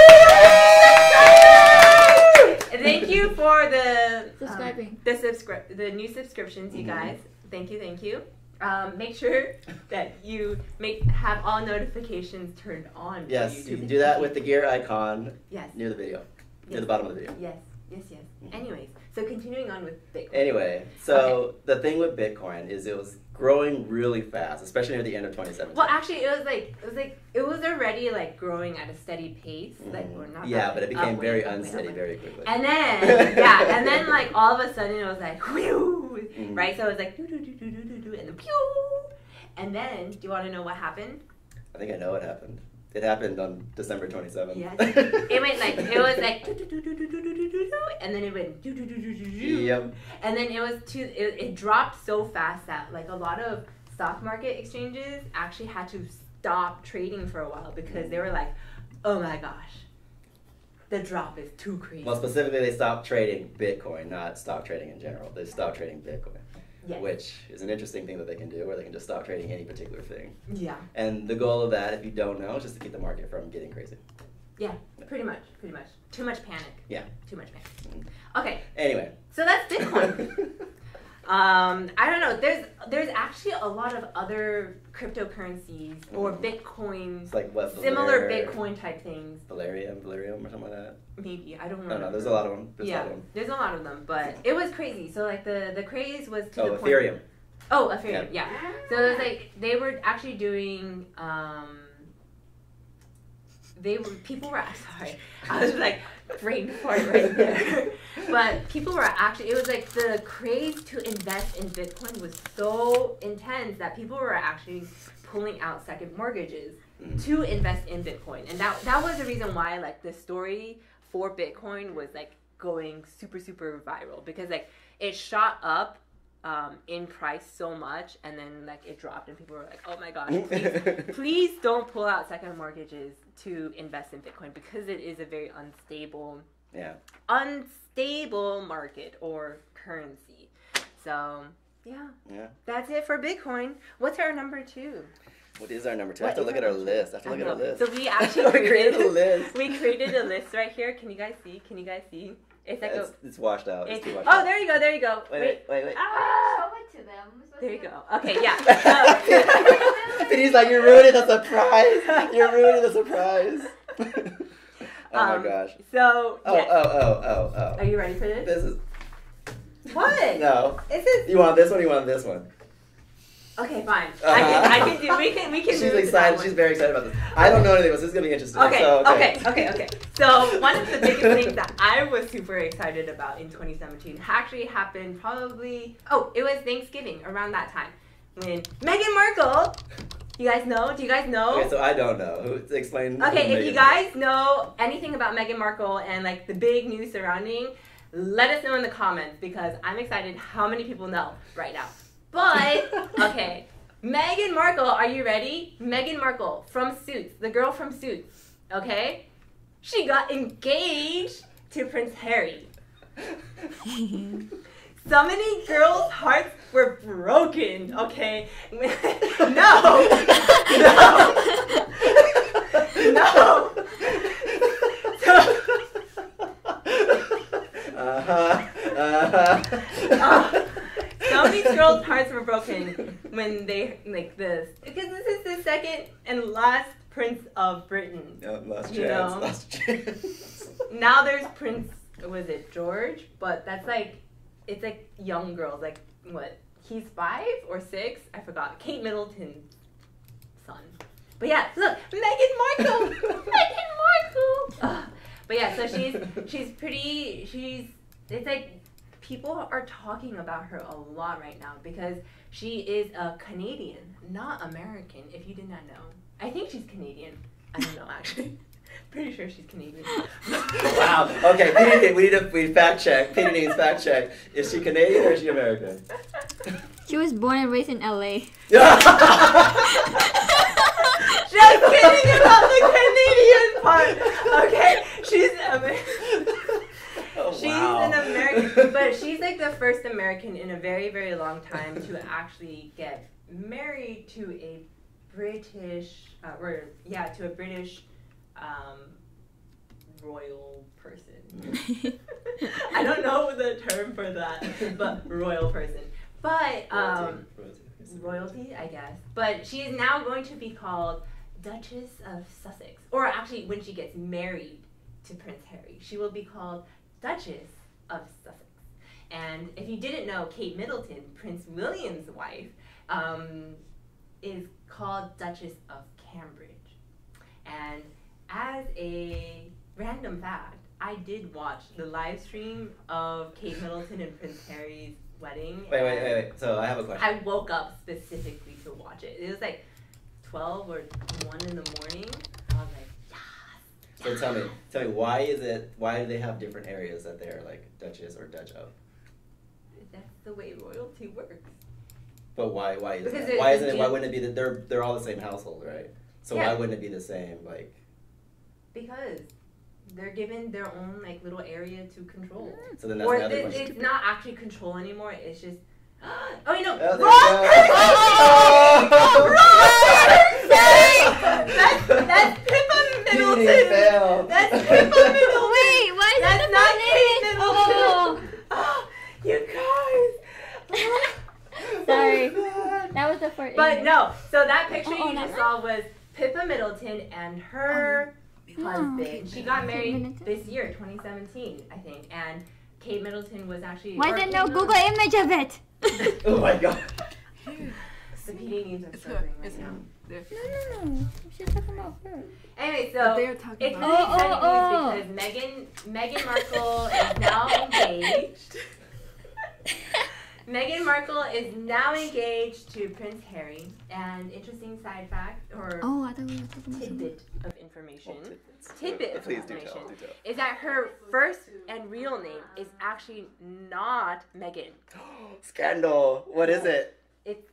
Thank you for the Subscribing. The new subscriptions, you guys. Thank you. Make sure that you have all notifications turned on. Yes, YouTube. you can do that with the gear icon Yes. near the video, near Yes. the bottom of the video. Yes. Anyways, so continuing on with Bitcoin. Anyway, so the thing with Bitcoin is it was growing really fast, especially near the end of 2017. Well, actually, it was already like growing at a steady pace, like or not. Yeah, that but it became upward, very upward, unsteady upward. very quickly. And then like all of a sudden it was like whew, right? So it was like do do do do do do and then pew. And then do you want to know what happened? I think I know what happened. It happened on December 27th. Yes. It went like it was like do do do do do do do do do, and then it went do do do do do do. Yep. And then it dropped so fast that like a lot of stock market exchanges actually had to stop trading for a while because they were like, oh my gosh, the drop is too crazy. Well, specifically, they stopped trading Bitcoin, not stock trading in general. They stopped trading Bitcoin, which is an interesting thing that they can do, where they can just stop trading any particular thing. Yeah. And the goal of that, if you don't know, is just to keep the market from getting crazy. Yeah, pretty much. Too much panic. Yeah. Too much panic. Okay. Anyway. So that's Bitcoin. I don't know. There's actually a lot of other cryptocurrencies or Bitcoins, It's like what? similar Bitcoin type things. Valerium or something like that. Maybe I don't I know. don't know. There's a lot of them. There's a lot of them, but it was crazy. So like the craze was to the point. Ethereum. Oh, Ethereum. Yeah. So it was like they were actually doing. People were sorry. I was like brain fart right there. But people were actually, it was like the craze to invest in Bitcoin was so intense that people were actually pulling out second mortgages to invest in Bitcoin. And that was the reason why like the story for Bitcoin was like going super, super viral because like it shot up in price so much and then like it dropped and people were like, oh my gosh, please don't pull out second mortgages to invest in Bitcoin because it is a very unstable market or currency. So yeah, that's it for Bitcoin. What's our number 2? What is our number 2? I have to look at our list. So we actually created a list. We created a list right here. Can you guys see? It's like it's washed out. It's too washed out. out. There you go. Wait. Show it to them. There you go. Okay, yeah. And he's like, you're ruining the surprise. You're ruining the surprise. Oh my gosh. So, yes. Oh. Are you ready for this? This is... What? No. Is this... You want this one or you want this one? Okay, fine. I can do. We can. She's excited. She's very excited about this. I don't know anything about this. This is gonna be interesting. Okay. So one of the biggest things that I was super excited about in 2017 actually happened probably. Oh, it was Thanksgiving around that time when Meghan Markle. You guys know? Do you guys know? Okay, so I don't know. Explain. Okay, if you guys know anything about Meghan Markle and like the big news surrounding, let us know in the comments because I'm excited how many people know right now. But, okay, Meghan Markle, are you ready? Meghan Markle from Suits, the girl from Suits, okay? She got engaged to Prince Harry. So many girls' hearts were broken, okay? No! So many girls' hearts were broken when they like this because this is the second and last Prince of Britain. Last chance. Now there's Prince. Was it George? But that's like it's like young girls. Like what? He's 5 or 6. I forgot. Kate Middleton's son. But yeah, look, Meghan Markle. Meghan Markle. But yeah, so she's pretty. It's like. People are talking about her a lot right now because she is a Canadian, not American, if you did not know. I think she's Canadian. I don't know, actually. Pretty sure she's Canadian. Wow. Okay, we fact check. Peter needs fact check. Is she Canadian or is she American? She was born and raised in LA. Just kidding about the Canadian part. Okay, she's an American, but she's like the first American in a very, very long time to actually get married to a British, royal person. I don't know the term for that, but royal person. But royalty, I guess. But she is now going to be called Duchess of Sussex. Or actually, when she gets married to Prince Harry, she will be called Duchess of Sussex. And if you didn't know, Kate Middleton, Prince William's wife, is called Duchess of Cambridge. And as a random fact, I did watch the live stream of Kate Middleton and Prince Harry's wedding. Wait. So I have a question. I woke up specifically to watch it. It was like 12 or 1 in the morning. I was like, yes. So tell me, why do they have different areas that they're like Duchess or Dutch of? That's the way royalty works. But why is Because that? Why wouldn't it be that they're all the same household, right? So why wouldn't it be the same, like? Because they're given their own like little area to control. So then that's or another question. it's not actually control anymore. It's just oh you know that's Pippa Middleton. That's Pippa Middleton. Wait, why is That's not Kate Middleton. Oh, you guys. Sorry. That was the first. But no, so that picture Oh, you that just one? saw was Pippa Middleton and her husband. She got married Middleton? this year, 2017, I think. And Kate Middleton was actually. Why or is there Kate no Google image of it? Oh my god. The PD names are It's struggling her. It's right now. him. There. No. She's talking about her. Anyway, But so they're talking it's about. really exciting news because Meghan Markle is now engaged. Meghan Markle is now engaged to Prince Harry. And interesting side fact, or Oh, I thought we were talking about something. tidbit of information. Tidbit Of Please do information tell. is that her first and real name is actually not Meghan. Scandal. What is it? It's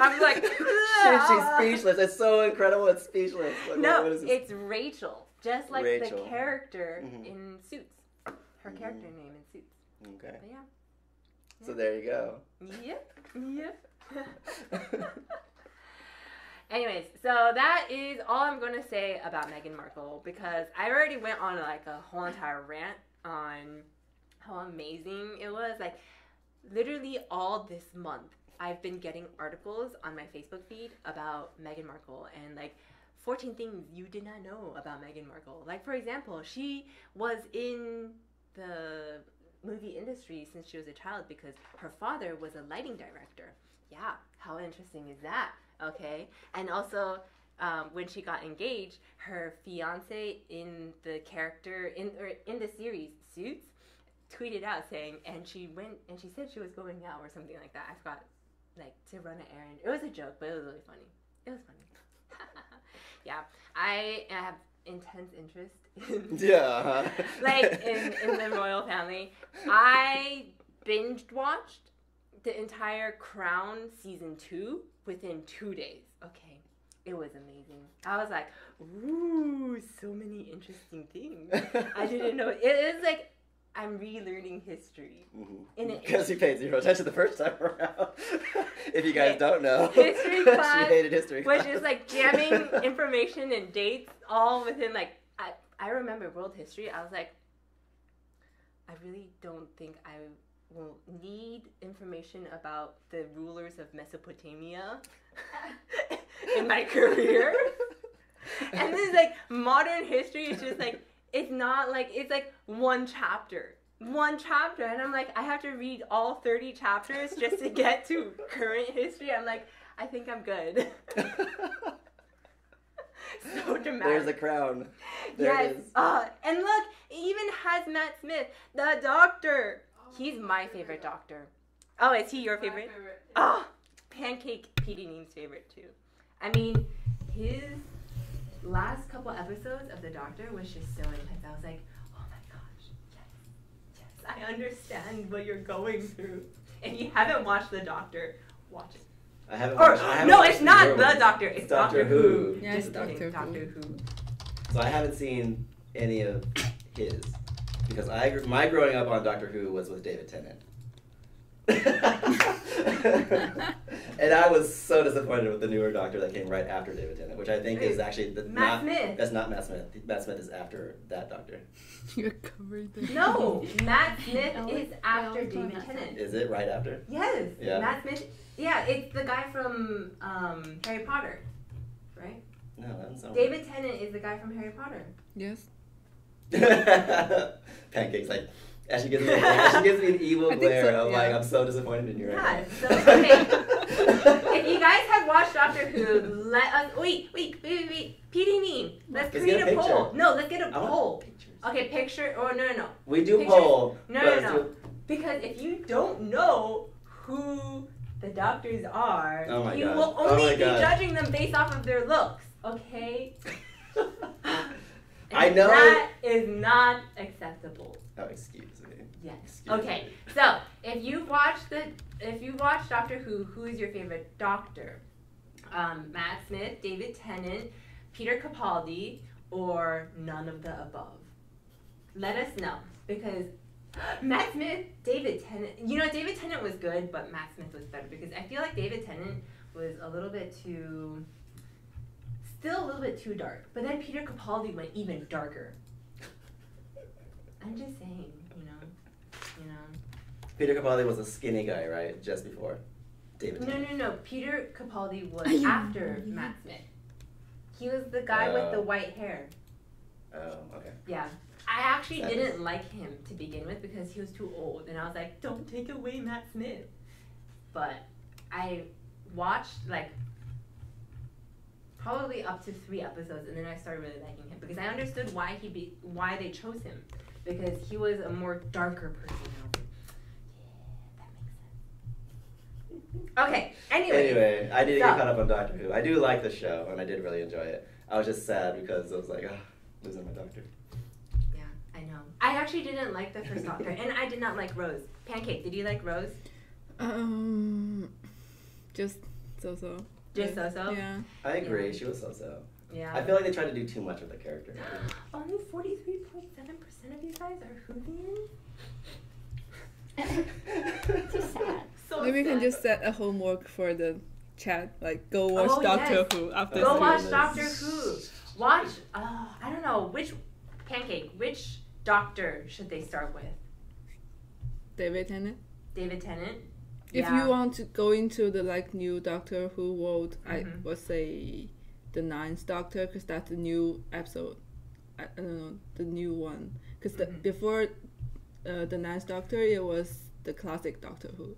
I'm like She's speechless. It's so incredible. It's speechless. Like, no, what is this? it's Rachel, just like the Rachel. character Mhm. in Suits. Her character name in Suits. Okay. But yeah. So there you go. Yep. Anyways, so that is all I'm going to say about Meghan Markle because I already went on like a whole entire rant on how amazing it was. Like literally all this month, I've been getting articles on my Facebook feed about Meghan Markle and like 14 things you did not know about Meghan Markle. Like for example, she was in the movie industry since she was a child because her father was a lighting director. Yeah, how interesting is that? Okay, and also when she got engaged, her fiance in the character in the series Suits tweeted out saying, and she said she was going out or something like that. I forgot, like to run an errand. It was a joke, but it was really funny. It was funny. Yeah, I have intense interest in Yeah. like in the royal family. I binge watched the entire Crown season 2 within 2 days. Okay, it was amazing. I was like, ooh, so many interesting things. I didn't know. It is like I'm relearning history. Because you paid zero attention the first time around. If you guys don't know, History class, she hated history which class. is like jamming information and dates all within like. I remember world history. I was like, I really don't think I will need information about the rulers of Mesopotamia in my career. And then like modern history is just like it's not like it's like one chapter, and I'm like I have to read all 30 chapters just to get to current history. I'm like I think I'm good. So dramatic. There's the crown. There yes. it is. And look, it even has Matt Smith, the doctor. He's my favorite doctor. Oh, is he your favorite? My favorite. Oh, Pancake PD Neem's favorite too. I mean, his last couple episodes of The Doctor was just so intense. I was like, oh my gosh, yes, I understand what you're going through. If you haven't watched The Doctor, watch it. I haven't Or watched, I haven't no, watched it's not your The ones. Doctor. It's Doctor Who. Yeah, it's Just kidding, Doctor Doctor Who. So I haven't seen any of his because my growing up on Doctor Who was with David Tennant. And I was so disappointed with the newer Doctor that came right after David Tennant, which I think is actually Matt Smith. That's not Matt Smith. Matt Smith is after that Doctor. You're covered. No, Matt Smith No, is it's- after no, it's not David Matt Tennant. Is it right after? Yes, Yeah. Matt Smith. Yeah, it's the guy from Harry Potter, right? No, that doesn't sound David Tennant is the guy from Harry Potter. Yes. Pancakes like as she gives me an evil I think glare. so, I'm yeah. like I'm so disappointed in you right Yeah. now. So okay, if you guys have watched Doctor Who, let us wait. PD Neem, let's Let's create get a a poll. picture. No, let's get a I want poll. pictures. Okay, picture. Oh no. We do Pictures? poll. No, but no, let's no. do- Because if you don't know who the doctors are, Oh my you God. will Oh only my be God. judging them based off of their looks. Okay. I And know. that is not acceptable. Oh, excuse me. Yes. Excuse Okay. me. So if you watch Doctor Who, who is your favorite Doctor? Matt Smith, David Tennant, Peter Capaldi, or none of the above? Let us know because Matt Smith, David Tennant. You know, David Tennant was good, but Matt Smith was better because I feel like David Tennant was a little bit too dark. But then Peter Capaldi went even darker. I'm just saying, you know. Peter Capaldi was a skinny guy, right? Just before David. No. Peter Capaldi was Are you after really? Matt Smith. He was the guy with the white hair. Oh, okay. Yeah. I actually That didn't is- like him to begin with because he was too old. And I was like, don't take away Matt Smith. But I watched like probably up to 3 episodes and then I started really liking him because I understood why they chose him. Because he was a more darker person. Yeah, that makes sense. Okay, Anyway, I did So- get caught up on Doctor Who. I do like the show, and I did really enjoy it. I was just sad because I was like, losing my doctor. Yeah, I know. I actually didn't like the first Doctor, and I did not like Rose. Pancake, did you like Rose? Just so. Just so-so? Yeah. I agree. Yeah. She was so-so. Yeah. I feel like they tried to do too much with the character. Only 43.7% of you guys are Whovians? So sad. So Maybe we can sad. just set a homework for the chat, like go watch Oh, Doctor yes. Who after Go Oh, watch goodness. Doctor Who. Watch, I don't know, which Doctor should they start with? David Tennant. David Tennant? If Yeah. you want to go into the new Doctor Who world, I Mhm. would say the 9th Doctor because that's the new episode. I don't know, the new one. Because Mhm. before the 9th Doctor, it was the classic Doctor Who.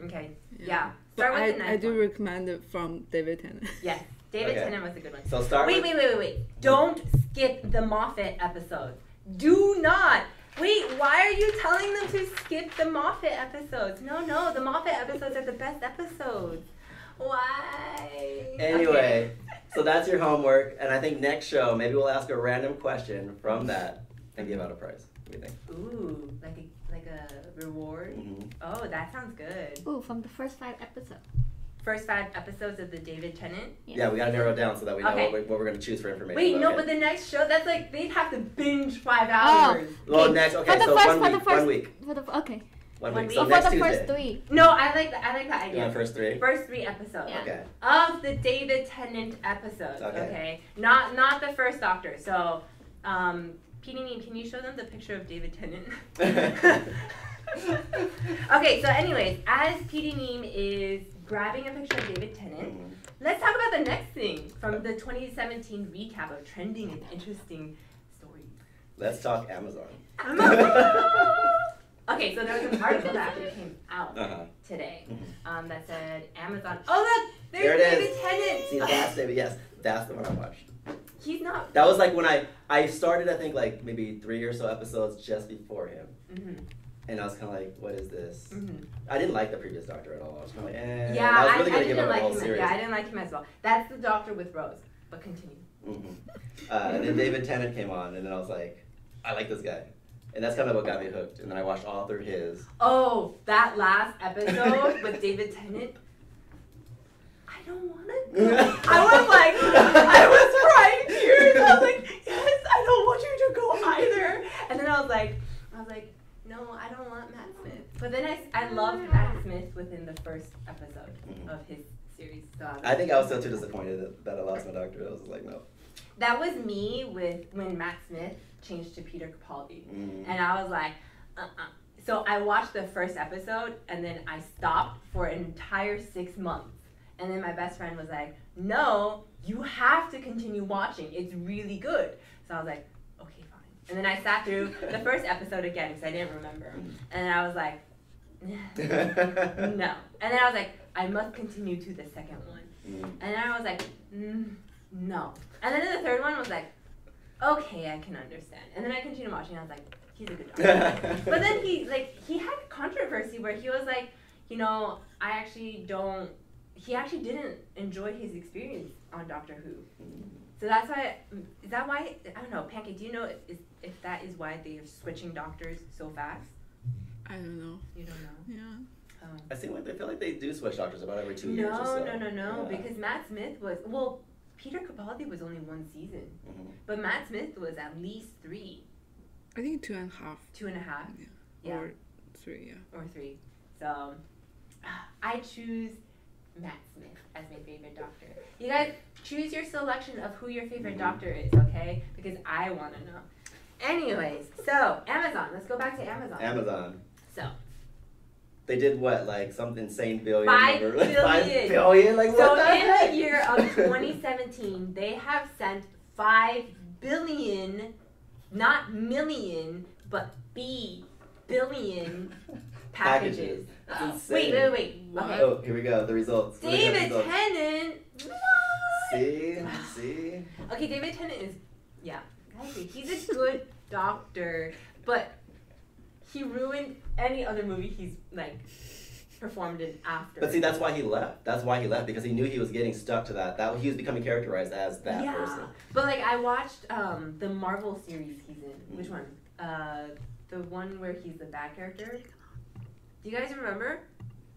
Okay. Yeah. Yeah. But Start with the I ninth do one. recommend it from David Tennant. Yes. David Okay. Tennant was a good one. So start Wait. with... Don't skip the Moffat episodes. Do not. Wait, why are you telling them to skip the Moffat episodes? No, the Moffat episodes are the best episodes. Why? Anyway, so that's your homework, and I think next show, maybe we'll ask a random question from that and give out a prize. What do you think? Ooh, like a reward? Mm-hmm. Oh, that sounds good. Ooh, from the first 5 episodes. First 5 episodes of the David Tennant? Yeah, we gotta narrow it down so that we know Okay. what we're gonna choose for information. Wait, no, Okay. but the next show, that's like, they'd have to binge 5 hours. Well, Okay. next, For okay, the so first- 1 for the week, first- 1 week. For the okay. 1 1 week. week. So Oh, for next the Tuesday. first 3. No, I like that You idea. want first 3? First 3 episodes. Yeah. Okay. Of the David Tennant episodes, Okay. okay? Not the first Doctor. So, Petey, can you show them the picture of David Tennant? Okay, so anyways, as Petey Neem is grabbing a picture of David Tennant, Mhm. let's talk about the next thing from the 2017 recap of trending and interesting stories. Let's talk Amazon. Okay, so there was an article that actually came out Uh-huh. today Mhm. that said Amazon. Oh, look! There There's it David is. Tennant! See, that's David. Yes, that's the one I watched. He's not. That was like when I started, I think, like maybe 3 or so episodes just before him. Mm-hmm. And I was kind of like, what is this? Mm-hmm. I didn't like the previous Doctor at all. I was kind of like, eh. Yeah, I was I really gonna give didn't up the like whole him. series. Yeah, I didn't like him as well. That's the Doctor with Rose. but continue. And then David Tennant came on, and then I was like, I like this guy. And that's kind of what got me hooked. And then I watched all through his. Oh, that last episode with David Tennant. I don't want to go. I was crying tears. I was like, yes, I don't want you to go either. And then I was like, no, I don't want Matt Smith. But then I loved Matt Smith within the first episode of his series. So I think I was still too disappointed that I lost my doctor. I was just like, no. That was me with when Matt Smith changed to Peter Capaldi. And I was like, So I watched the first episode, and then I stopped for an entire 6 months. And then my best friend was like, no, you have to continue watching. It's really good. So I was like, okay, fine. And then I sat through the first episode again because I didn't remember. And then I was like, no. And then I was like, I must continue to the second one. And then I was like, no. And then the third one was like, okay, I can understand. And then I continued watching, and I was like, he's a good doctor. But then he had controversy where he was like, he actually didn't enjoy his experience on Doctor Who. So that's why, is that why, I don't know, Pancake, do you know if that is why they are switching doctors so fast? I don't know. You don't know? Yeah. I seem like they feel like they do switch doctors about every 2 years or so. No, because Matt Smith was, Peter Capaldi was only 1 season, but Matt Smith was at least 3. I think 2.5. 2.5? Yeah. Or 3, yeah. Or 3. So, I choose Matt Smith as my favorite doctor. You guys, choose your selection of who your favorite doctor is, okay? Because I want to know. Anyways, so, Amazon. Let's go back to Amazon. Amazon. So. They did what, like some insane billion 5 number? billion. 5 billion? Like, what the heck? So in the year of 2017, they have sent 5 billion, not million, but billion packages. That's Wait. insane. Okay. Oh, here we go. The results. David Tennant. What? See? Okay, David Tennant is, I agree. He's a good doctor, but he ruined any other movie he's performed in after. But see, that's why he left. Because he knew he was getting stuck to that he was becoming characterized as that person. But I watched the Marvel series he's in. Which one? The one where he's the bad character. Do you guys remember?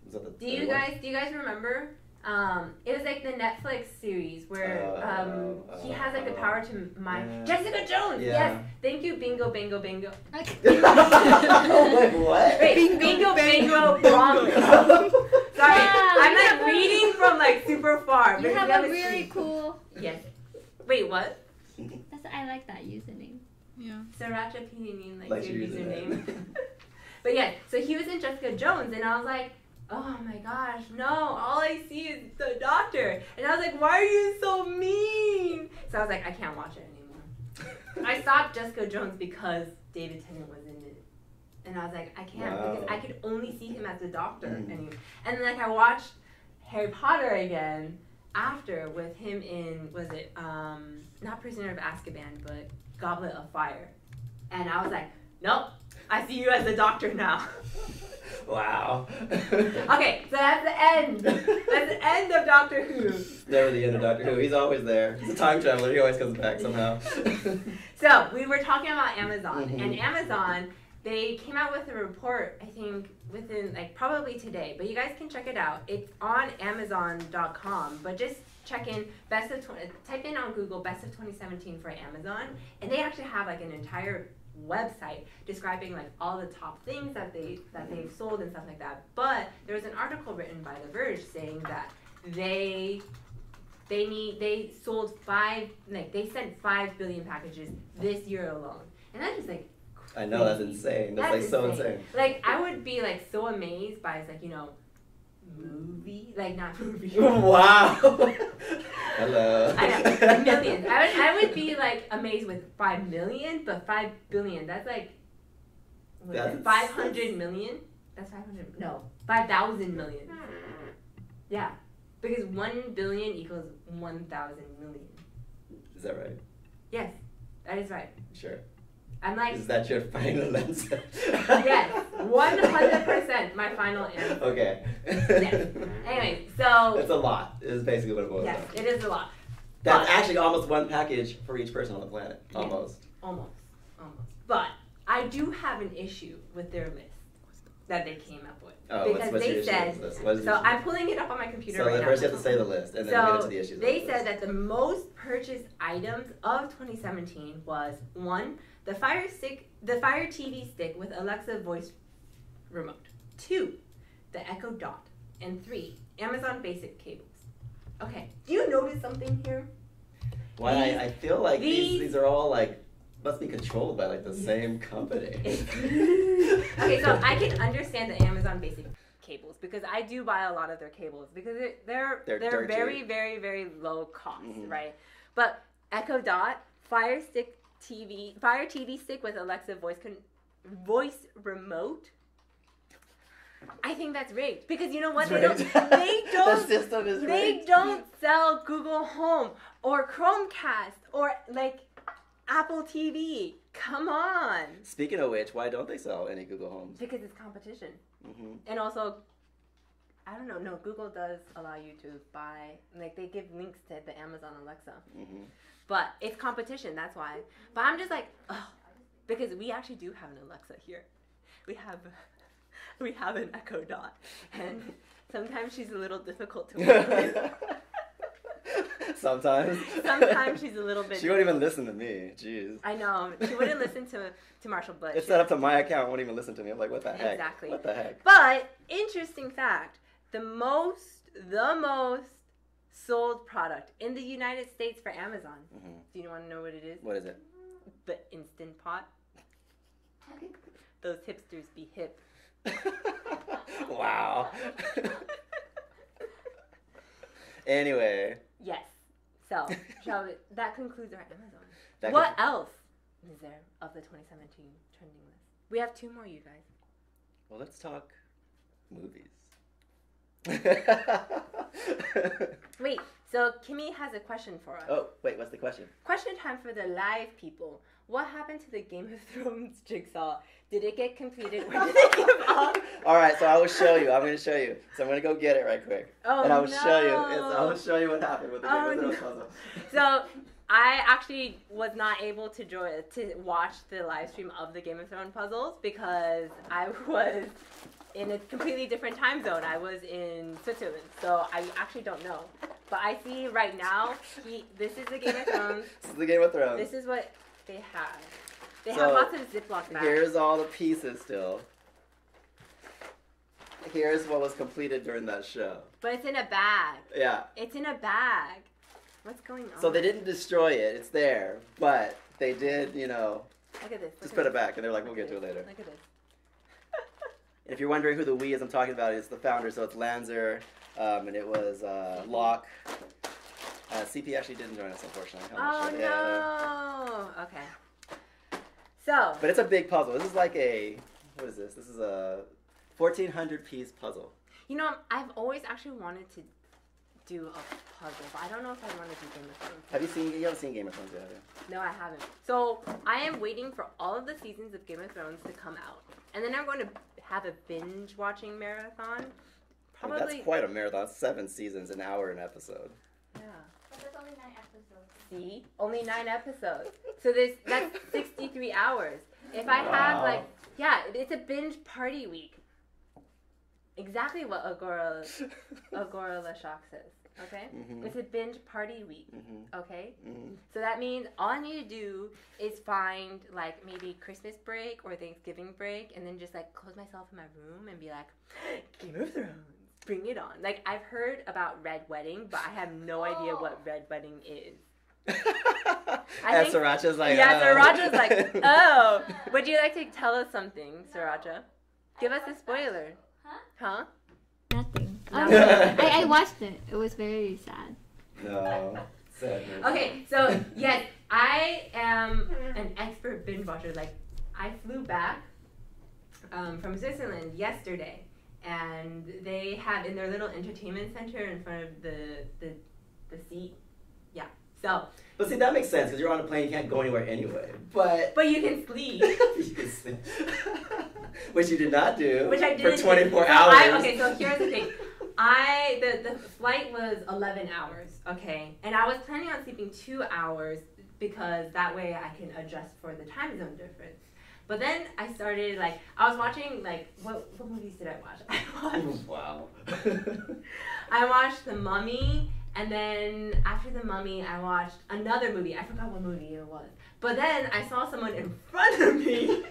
Was that the Do you guys remember? It was the Netflix series where he has the power to mind. Jessica Jones. Yeah. Yes. Thank you. Bingo. Wait, what? Wait. Bingo. Wrong. Sorry. I'm reading from super far. You have a really cool. Yes. Wait. What? I like that username. Yeah. Sriracha Pinyin Likes your your username. But yeah, so he was in Jessica Jones, and I was like, oh my gosh, no, all I see is the doctor. And I was like, why are you so mean? So I was like, I can't watch it anymore. I stopped Jessica Jones because David Tennant was in it. And I was like, I can't, because I could only see him as the doctor anymore. And then I watched Harry Potter again after with him in, not Prisoner of Azkaban, but Goblet of Fire. And I was like, nope, I see you as the doctor now. Wow. Okay, so that's the end. That's the end of Doctor Who. Never the end of Doctor Who. He's always there. He's a time traveler. He always comes back somehow. So we were talking about Amazon, and Amazon, they came out with a report, I think, within probably today, but you guys can check it out. It's on Amazon.com, but just type in on Google Best of 2017 for Amazon, and they actually have an entire website describing all the top things that they've sold and stuff like that. But there was an article written by The Verge saying that they sold they sent 5 billion packages this year alone, and that's just I know, that's insane. That's so insane. I would be so amazed by movie, not movie. Wow. Hello. I know, millions. I would be amazed with 5 million, but 5 billion. That's 500 million. That's 500. No, 5,000 million. Yeah, because 1 billion equals 1,000 million. Is that right? Yes, that is right. Sure. I'm Is that your final answer? Yes, 100% my final answer. Okay. Yes. Anyway, so. It's a lot. Is basically what it boils down. Yes, it is a lot. That's actually almost one package for each person on the planet. Yeah. Almost. Almost. But I do have an issue with their list that they came up with. Oh, because what's they your issue said, with this? What is so your issue? I'm pulling it up on my computer So right then now. first you have to say the list, and then we get into the issues. They said that the most purchased items of 2017 was 1, the Fire TV stick with Alexa voice remote. 2, the Echo Dot. And 3, Amazon Basic cables. Okay, do you notice something here? Why I feel like these are all like must be controlled by like the same company. Okay, so I can understand the Amazon Basic cables because I do buy a lot of their cables because they're dirt very cheap. very low cost, right? But Echo Dot, Fire TV stick with Alexa voice remote. I think that's rigged because you know what? They don't The system is they rigged. don't sell Google Home or Chromecast or like Apple TV. Come on. Speaking of which, why don't they sell any Google Homes? Because it's competition. Mm-hmm. And also, I don't know. No, Google does allow you to buy, like they give links to the Amazon Alexa. Mm-hmm. But it's competition, that's why. But I'm just like, oh, because we actually do have an Alexa here. We have an Echo Dot. And sometimes she's a little difficult to work with. Sometimes. Sometimes she's a little bit. She won't even listen to me. Jeez. I know. She wouldn't listen to Marshall, but It's set up to my account. Won't even listen to me. I'm like, what the heck? Exactly. What the heck? But interesting fact: the most sold product in the United States for Amazon. Mm-hmm. Do you want to know what it is? What is it? The Instant Pot. Those hipsters be hip. Wow. Anyway. Yes. So, that concludes our Amazon. That What else is there of the 2017 trending list? We have 2 more, you guys. Well, let's talk movies. Wait, so Kimmy has a question for us. Oh, wait, what's the question? Question time for the live people. What happened to the Game of Thrones jigsaw? Did it get completed or did it give up? All right, so I will show you. I'm going to show you. So I'm going to go get it right quick. Oh, and I will no. show you. I will show you what happened with the Game of Thrones no. puzzle. So I actually was not able to watch the live stream of the Game of Thrones puzzles because I was in a completely different time zone. I was in Switzerland, so I actually don't know. But I see right now, this is the Game of Thrones. This is the Game of Thrones. This is what they have. They So, have lots of Ziploc bags. Here's all the pieces still. Here's what was completed during that show. But it's in a bag. Yeah. It's in a bag. What's going on? So they didn't destroy it. It's there. But they did, Look at this. just put it back. And they're like, we'll get to it later. Look at this. And if you're wondering who the we is I'm talking about, it's the founder. So it's Lanzer, and it was Locke. CP actually didn't join us, unfortunately. Oh, sure. no. Okay. So. But it's a big puzzle. This is like what is this? This is a 1,400 piece puzzle. I've always actually wanted to do a puzzle, but I don't know if I want to do Game of Thrones. You haven't seen Game of Thrones yet, have you? No, I haven't. So I am waiting for all of the seasons of Game of Thrones to come out. And then I'm going to have a binge watching marathon. Probably. That's quite a marathon. 7 seasons, an hour an episode. Yeah. But there's only 9 episodes. See? Only 9 episodes. So that's 63 hours. If I have it's a binge party week. Exactly what Agora LaShock says. Okay? Mm-hmm. It's a binge party week. Mm-hmm. Okay? Mm-hmm. So that means all I need to do is find maybe Christmas break or Thanksgiving break and then just close myself in my room and be like, Game of Thrones, bring it on. I've heard about Red Wedding, but I have no idea what Red Wedding is. And Sriracha's like, yeah, oh. Sriracha's like, oh. Would you like to tell us something, Sriracha? Give us a spoiler. Huh? Nothing. Nothing. I watched it. It was very sad. No. Sadness. Okay, so yes, I am an expert binge watcher. I flew back from Switzerland yesterday, and they have in their little entertainment center in front of the seat. Yeah. So. But see, that makes sense because you're on a plane, you can't go anywhere anyway. But you can sleep. you can sleep. Which you did not do. Which I for didn't 24 do. hours. Okay, so here's the thing. The flight was 11 hours, okay, and I was planning on sleeping 2 hours because that way I can adjust for the time zone difference. But then I started I was watching what movies did I watch? Wow. I watched The Mummy, and then after The Mummy I watched another movie. I forgot what movie it was. But then I saw someone in front of me.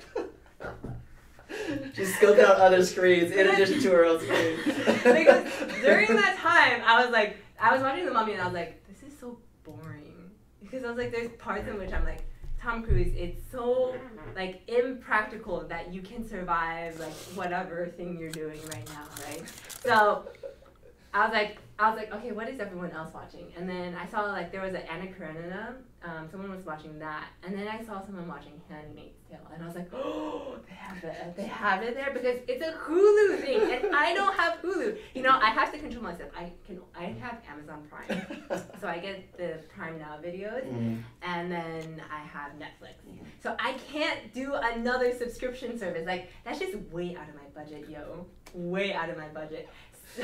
She scoped out other screens in addition to her own screen. Because during that time, I was watching The Mummy and I was like, this is so boring. Because I was like, there's parts in which I'm like, Tom Cruise, it's so impractical that you can survive whatever thing you're doing right now, right? So I was like, okay, what is everyone else watching? And then I saw there was an Anna Karenina, someone was watching that, and then I saw someone watching Handmaid's Tale, and I was like, oh, they have it there because it's a Hulu thing, and I don't have Hulu. I have to control myself. I have Amazon Prime, so I get the Prime Now videos, and then I have Netflix. So I can't do another subscription service. That's just way out of my budget, yo. Way out of my budget. So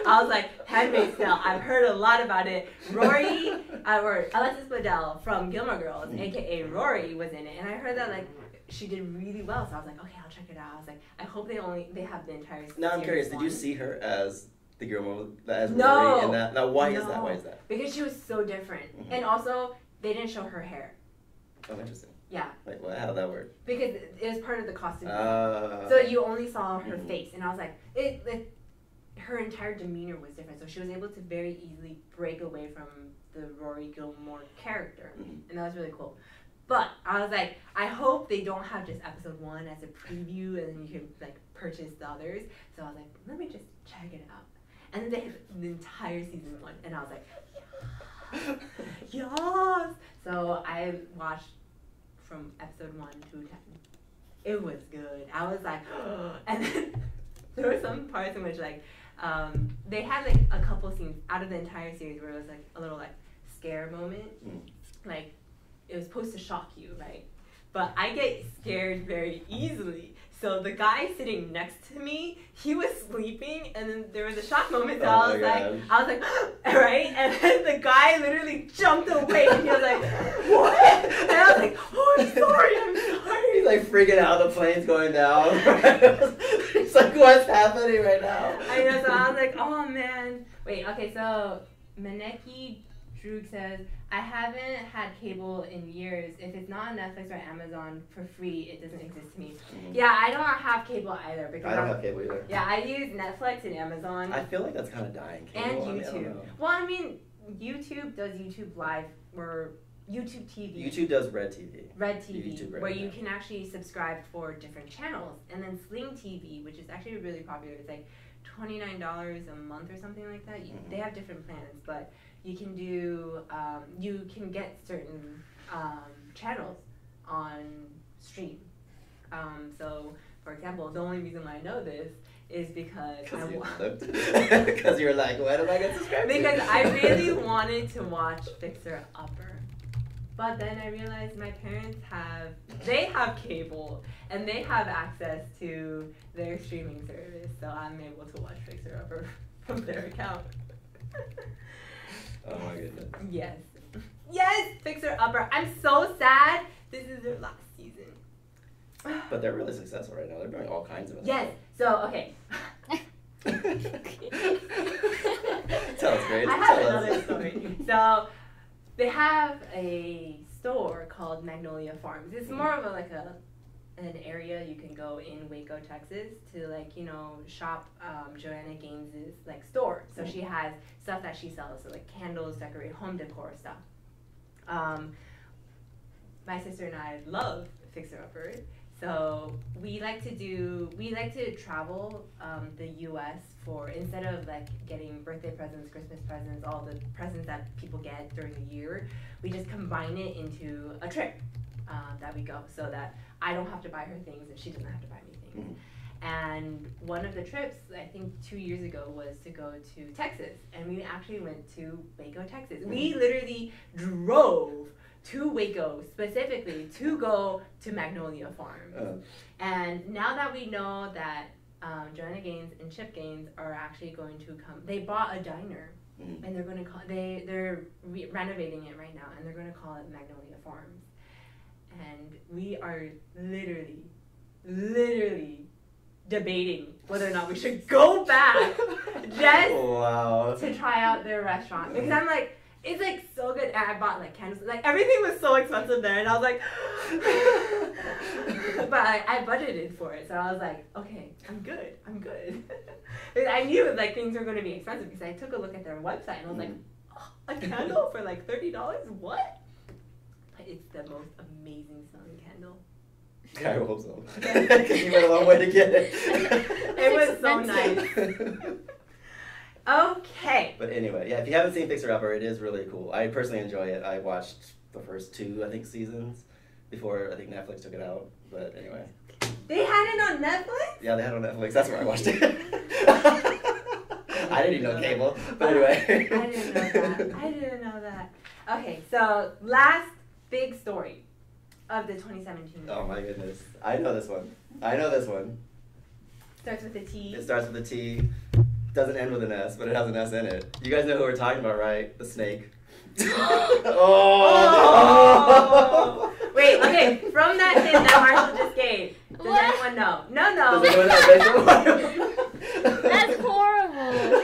I was like, Handmaid's Tale, I've heard a lot about it. Rory, or Alexis Bledel from Gilmore Girls, aka Rory, was in it. And I heard that she did really well. So I was like, okay, I'll check it out. I was like, I hope they have the entire series. Now I'm curious, did you see her as the Gilmore, as No. Rory in that? Now why is that? Why is that? Because she was so different. And also, they didn't show her hair. Oh, interesting. Yeah. How did that work? Because it was part of the costume. So you only saw her face. And I was like, her entire demeanor was different, so she was able to very easily break away from the Rory Gilmore character, and that was really cool. But I was like, I hope they don't have just episode 1 as a preview, and then you can purchase the others. So I was like, let me just check it out. And then they had the entire season 1, and I was like, yes. So I watched from episode 1 to 10. It was good. I was like, and then there were some parts in which they had a couple scenes out of the entire series where it was a little scare moment. It was supposed to shock you, right? But I get scared very easily. So the guy sitting next to me, he was sleeping, and then there was a shock moment. So I was like, right? And then the guy literally jumped away, and he was like, what? And I was like, oh, I'm sorry. He's freaking out. The plane's going down. He's like, what's happening right now? I know. So I was like, oh man. Wait. Okay. So Maneki Droog says, I haven't had cable in years. If it's not on Netflix or Amazon for free, it doesn't exist to me. Yeah, I don't have cable either. Because I don't have cable either. Yeah, I use Netflix and Amazon. I feel like that's kind of dying. Cable. And YouTube. YouTube does YouTube Live or YouTube TV. YouTube does Red TV. Red TV, where you can actually subscribe for different channels. And then Sling TV, which is actually really popular. It's $29 a month or something like that. They have different plans, but you can do, you can get certain channels on stream. So, for example, the only reason why I know this is because because you're like, why did I get subscribed? Because I really wanted to watch Fixer Upper. But then I realized my parents have cable, and they have access to their streaming service, so I'm able to watch Fixer Upper from their account. Oh my goodness. Yes. Yes, Fixer Upper. I'm so sad. This is their last season. But they're really successful right now. They're doing all kinds of it. Yes. So, okay. Tell us, Grace. I have another story. So, they have a store called Magnolia Farms. It's more of an area you can go in Waco, Texas to shop Joanna Gaines's store. So she has stuff that she sells, so candles, decorate, home decor stuff. My sister and I love Fixer Upper. So we like to travel the U.S. for, instead of getting birthday presents, Christmas presents, all the presents that people get during the year, we just combine it into a trip that we go, so that I don't have to buy her things and she doesn't have to buy me things. And one of the trips, I think 2 years ago, was to go to Texas, and we actually went to Waco, Texas. We literally drove to Waco specifically to go to Magnolia Farms. And now that we know that Joanna Gaines and Chip Gaines are actually going to come. They bought a diner, and they're going to call. They're renovating it right now, and they're going to call it Magnolia Farms. And we are literally debating whether or not we should go back just to try out their restaurant, because I'm like, it's like so good. And I bought like candles, like everything was so expensive there, and I was like, but I budgeted for it, so I was like, okay, I'm good. I knew like things were going to be expensive because I took a look at their website and I was like, oh, a candle for like $30? What? But it's the most amazing smelling candle. I hope so. Because you went a long way to get it. It was so nice. Okay. But anyway, yeah, if you haven't seen Fixer Upper, it is really cool. I personally enjoy it. I watched the first 2, I think, seasons before I think Netflix took it out. But anyway. They had it on Netflix? Yeah, they had it on Netflix. That's where I watched it. I didn't even know cable. But anyway. I didn't know that. Okay, so last big story of the 2017 year. Oh my goodness. I know this one. Starts with a T. It starts with a T. Doesn't end with an S, but it has an S in it. You guys know who we're talking about, right? The snake. Oh! Wait, okay, from that hint that Marshall just gave, does anyone know? No. Does anyone know? That's horrible.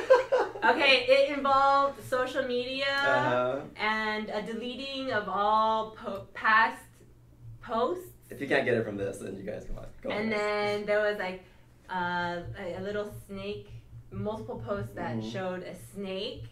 Okay, it involved social media and a deleting of all past posts. If you can't get it from this, then you guys go on. And then there was like a little snake, multiple posts that showed a snake,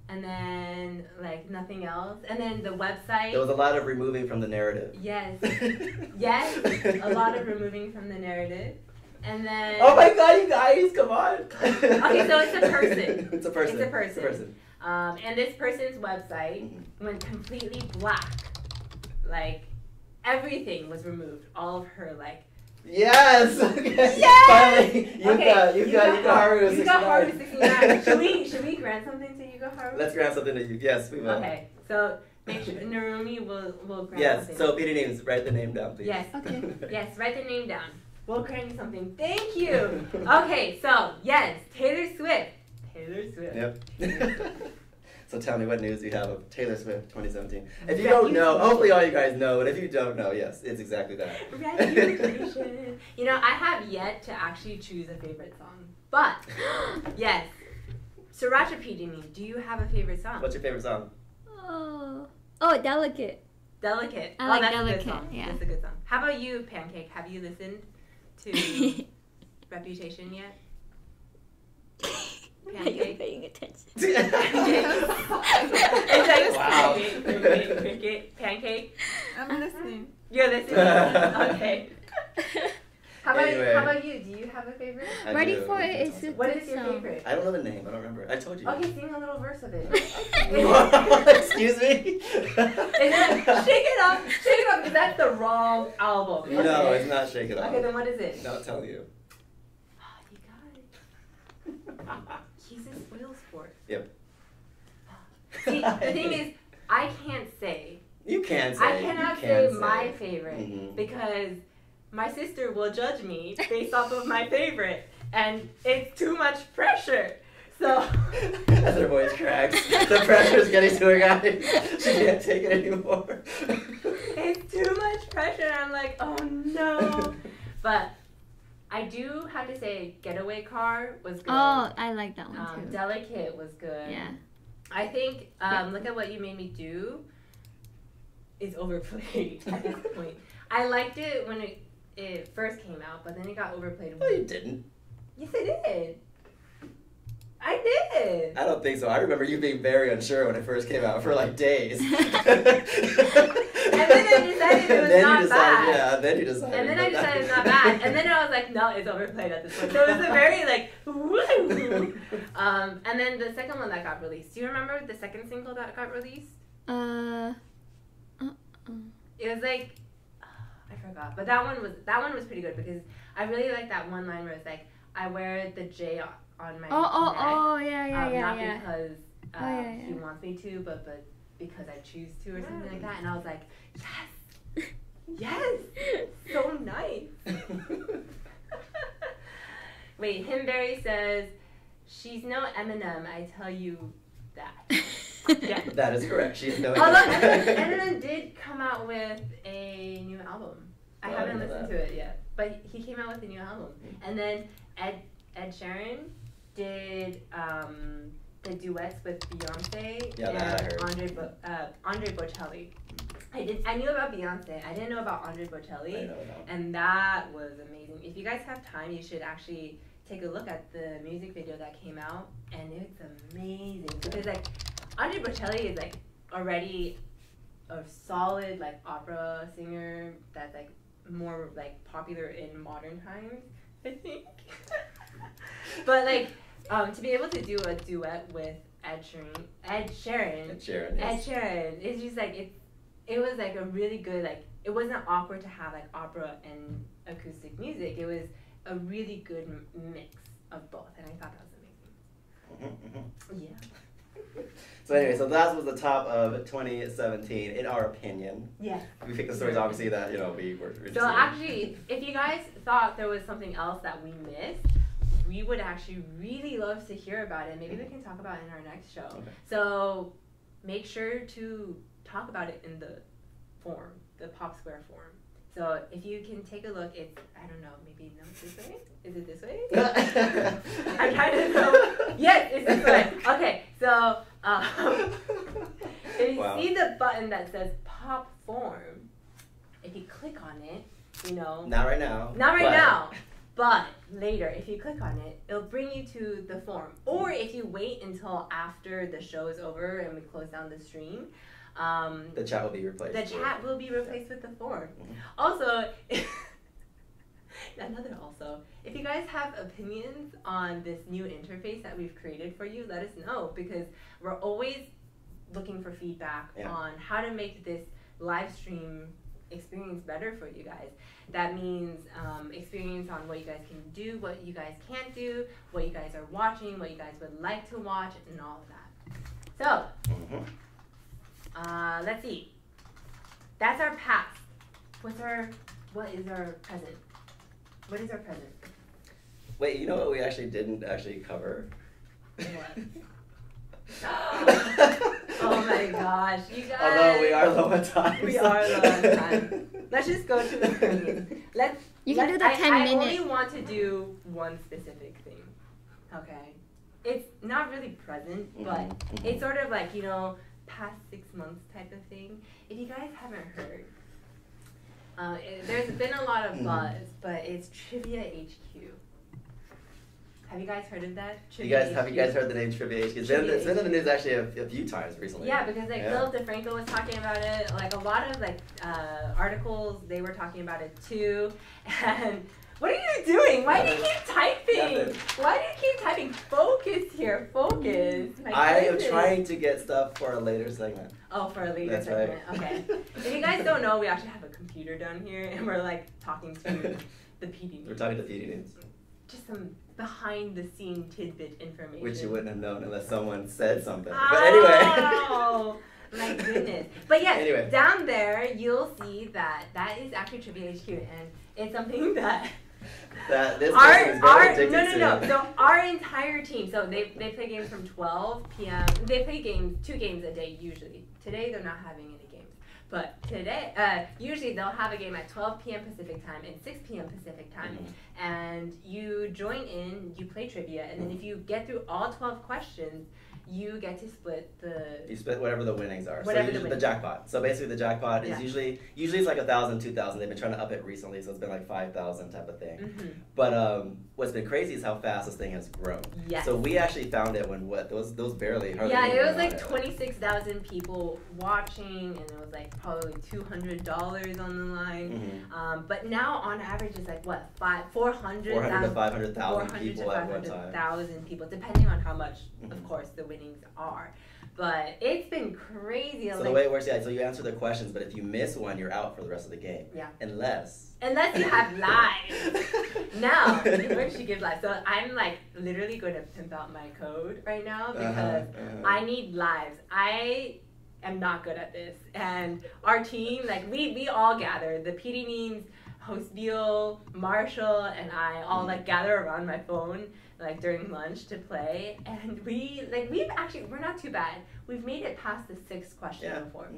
and then like nothing else. And then the website. There was a lot of removing from the narrative. Yes, a lot of removing from the narrative. And then. Oh my God, you guys, come on. Okay, so it's a person. It's a person. It's a person. And this person's website went completely black. Like, everything was removed. All of her, like. Yes! Okay. Yes! Finally, Yuka Haru 69. Should we grant something to Yuka Haru? Let's grant something to you. Yes, we will. Okay, so make sure Narumi will grant something. Yes, so Peter names, write the name down, please. Yes. Okay. Yes, write the name down. We'll grant you something. Thank you. Okay, so yes, Taylor Swift. Yep. So tell me what news you have of Taylor Swift 2017. If you don't know, hopefully all you guys know, and if you don't know, yes, it's exactly that. Reputation. You know, I have yet to actually choose a favorite song. But, yes. Sriracha Pidini, do you have a favorite song? What's your favorite song? Oh, Delicate. Delicate. I like that's Delicate, a good song. yeah. That's a good song. How about you, Pancake? Have you listened to Reputation yet? Are you paying attention? It's like, wow. Pancake. I'm listening. You're listening? Okay. How Anyway. about you? Do you have a favorite? Ready for it is a What good is your song. favorite? I don't know the name. I don't remember. I told you. Okay, sing a little verse of it. Excuse me? Shake It Up, because that's the wrong album. No, Okay. it's not Shake It Off. Okay, then what is it? No, I'll tell you. Oh, you got it. He's a spoil sport. Yep. See, the thing is, I can't say. You can say. I cannot say my favorite because my sister will judge me based off of my favorite, and it's too much pressure. So. As her voice cracks, the pressure's getting to her, guys. She can't take it anymore. It's too much pressure, and I'm like, oh no. But I do have to say, Getaway Car was good. Oh, I like that one too. Delicate was good. Yeah. I think Look at What You Made Me Do is overplayed at this point. I liked it when it first came out, but then it got overplayed. No, you didn't. Yes, I did. I did. I don't think so. I remember you being very unsure when it first came out for like days. And then I decided it was not bad. Yeah, then you decided. And then I decided it's not bad. And then I was like, no, it's overplayed at this point. So it was a very like, woo. And then the second one that got released. Do you remember the second single that got released? It was like, I forgot. But that one was pretty good because I really like that one line where it's like, I wear the J on my neck. Yeah. Not because he wants me to, but because I choose to or something like that. And I was like, yes, so nice. Wait, Himberry says, she's no Eminem, I tell you that. Yeah. That is correct. She's no. Although Eminem did come out with a new album. I haven't listened to it yet, but he came out with a new album. And then Ed Sheeran did the duets with Beyonce and Andre Bocelli. I knew about Beyonce. I didn't know about Andre Bocelli, and that was amazing. If you guys have time, you should actually take a look at the music video that came out, and it's amazing because like Andre Bocelli is like already a solid like opera singer that's like more like popular in modern times, I think. But like to be able to do a duet with Ed Sheeran, it's just like it was like a really good, like it wasn't awkward to have like opera and acoustic music. It was a really good mix of both, and I thought that was amazing. Yeah. So anyway, so that was the top of 2017 in our opinion. Yeah. We picked the stories obviously that we were. So actually, if you guys thought there was something else that we missed, we would actually really love to hear about it. Maybe we can talk about it in our next show. Okay. So make sure to talk about it in the form, the PopSquare form. So if you can take a look, it's, I don't know, maybe no, this way? Is it this way? I'm trying to know. Yes, it's this way. Okay, so if you see the button that says Pop Form, if you click on it, Not right now. Not right now. But later, if you click on it, it'll bring you to the form. Or if you wait until after the show is over and we close down the stream, the chat will be replaced. The chat will be replaced with the form. Mm-hmm. Also, if you guys have opinions on this new interface that we've created for you, let us know, because we're always looking for feedback on how to make this live stream experience better for you guys. That means experience on what you guys can do, what you guys can't do, what you guys are watching, what you guys would like to watch, and all of that. So, let's see. That's our past. What is our present? What is our present? Wait, you know what we actually didn't cover? What? Oh my gosh, you guys. Although we are low on time. We are low on time. Let's just go to the opinion. You can do the 10 minutes. I only want to do one specific thing. Okay? It's not really present, but it's sort of like, past 6 months type of thing. If you guys haven't heard, there's been a lot of buzz, but it's Trivia HQ. Have you guys heard of that? Have you guys heard the name Trivia HQ? It's been in the news actually a few times recently. Yeah, because Philip DeFranco was talking about it. Like a lot of articles, they were talking about it too. And what are you doing? Why do you keep typing? Why do you keep typing? Focus here, focus. I am trying to get stuff for a later segment. Oh, for a later segment. Right. Okay. If you guys don't know, we actually have a computer down here, and we're talking to the PD. We're talking to PD news. Just some behind-the-scene tidbit information. Which you wouldn't have known unless someone said something. Oh, but anyway. My goodness. But yes, down there you'll see that is actually Trivia HQ, and it's something that this is very addicted to. No. So our entire team, so they play games from 12 p.m. They play 2 games a day usually. Today they're not having any games. But today, usually they'll have a game at 12 p.m. Pacific time and 6 p.m. Pacific time. And you join in, you play trivia, and then if you get through all 12 questions, you get to split You split whatever the winnings are. The jackpot. So basically the jackpot is usually it's like 1,000, 2,000. They've been trying to up it recently, so it's been like 5,000 type of thing. But what's been crazy is how fast this thing has grown. Yes. So we actually found it when those barely. Yeah, it was like 26,000 people watching, and it was like probably $200 on the line. But now on average it's like what, 400 to 500,000 people at one time. 500,000 people, depending on how much, of course, the winnings are. But it's been crazy. So the way it works, so you answer the questions, but if you miss one, you're out for the rest of the game. Yeah. Unless you have lives. Now, when she gives lives. So I'm literally going to pimp out my code right now because I need lives. I am not good at this. And our team, we all gather. The PD memes host Beal, Marshall, and I all like gather around my phone like during lunch to play, and we're not too bad. We've made it past the 6th question before,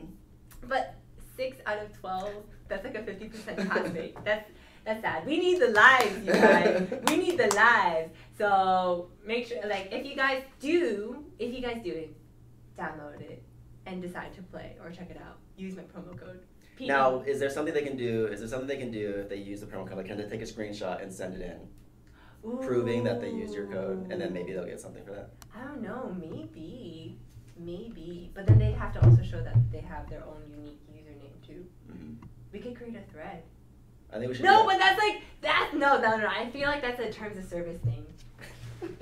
but 6 out of 12, that's like a 50% pass rate. That's sad. We need the lives, you guys. We need the lives. So make sure, like, if you guys do it, download it and decide to play or check it out. Use my promo code. Now, is there something they can do? If they use the promo code? Like, can they take a screenshot and send it in, proving that they used your code, and then maybe they'll get something for that? I don't know. Maybe. But then they'd have to also show that they have their own unique username too. Mm-hmm. We could create a thread. I think we should. No, but no. I feel like that's a terms of service thing.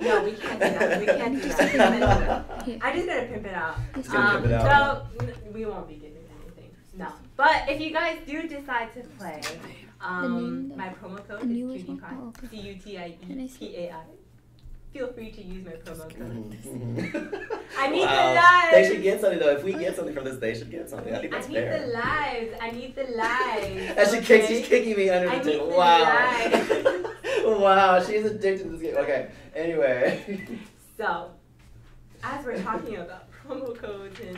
No, we can't do that. We can't do that. I just gotta pimp it out. So we won't be giving anything. No. But if you guys do decide to play, my promo code is CutiePie. CutiePai. Feel free to use my promo code. I need the lives. They should get something though. If we get something from this, they should get something. I think that's fair. I need the lives. As she's kicking me under the table. Wow. Wow, she's addicted to this game. Okay. Anyway. So, as we're talking about promo codes and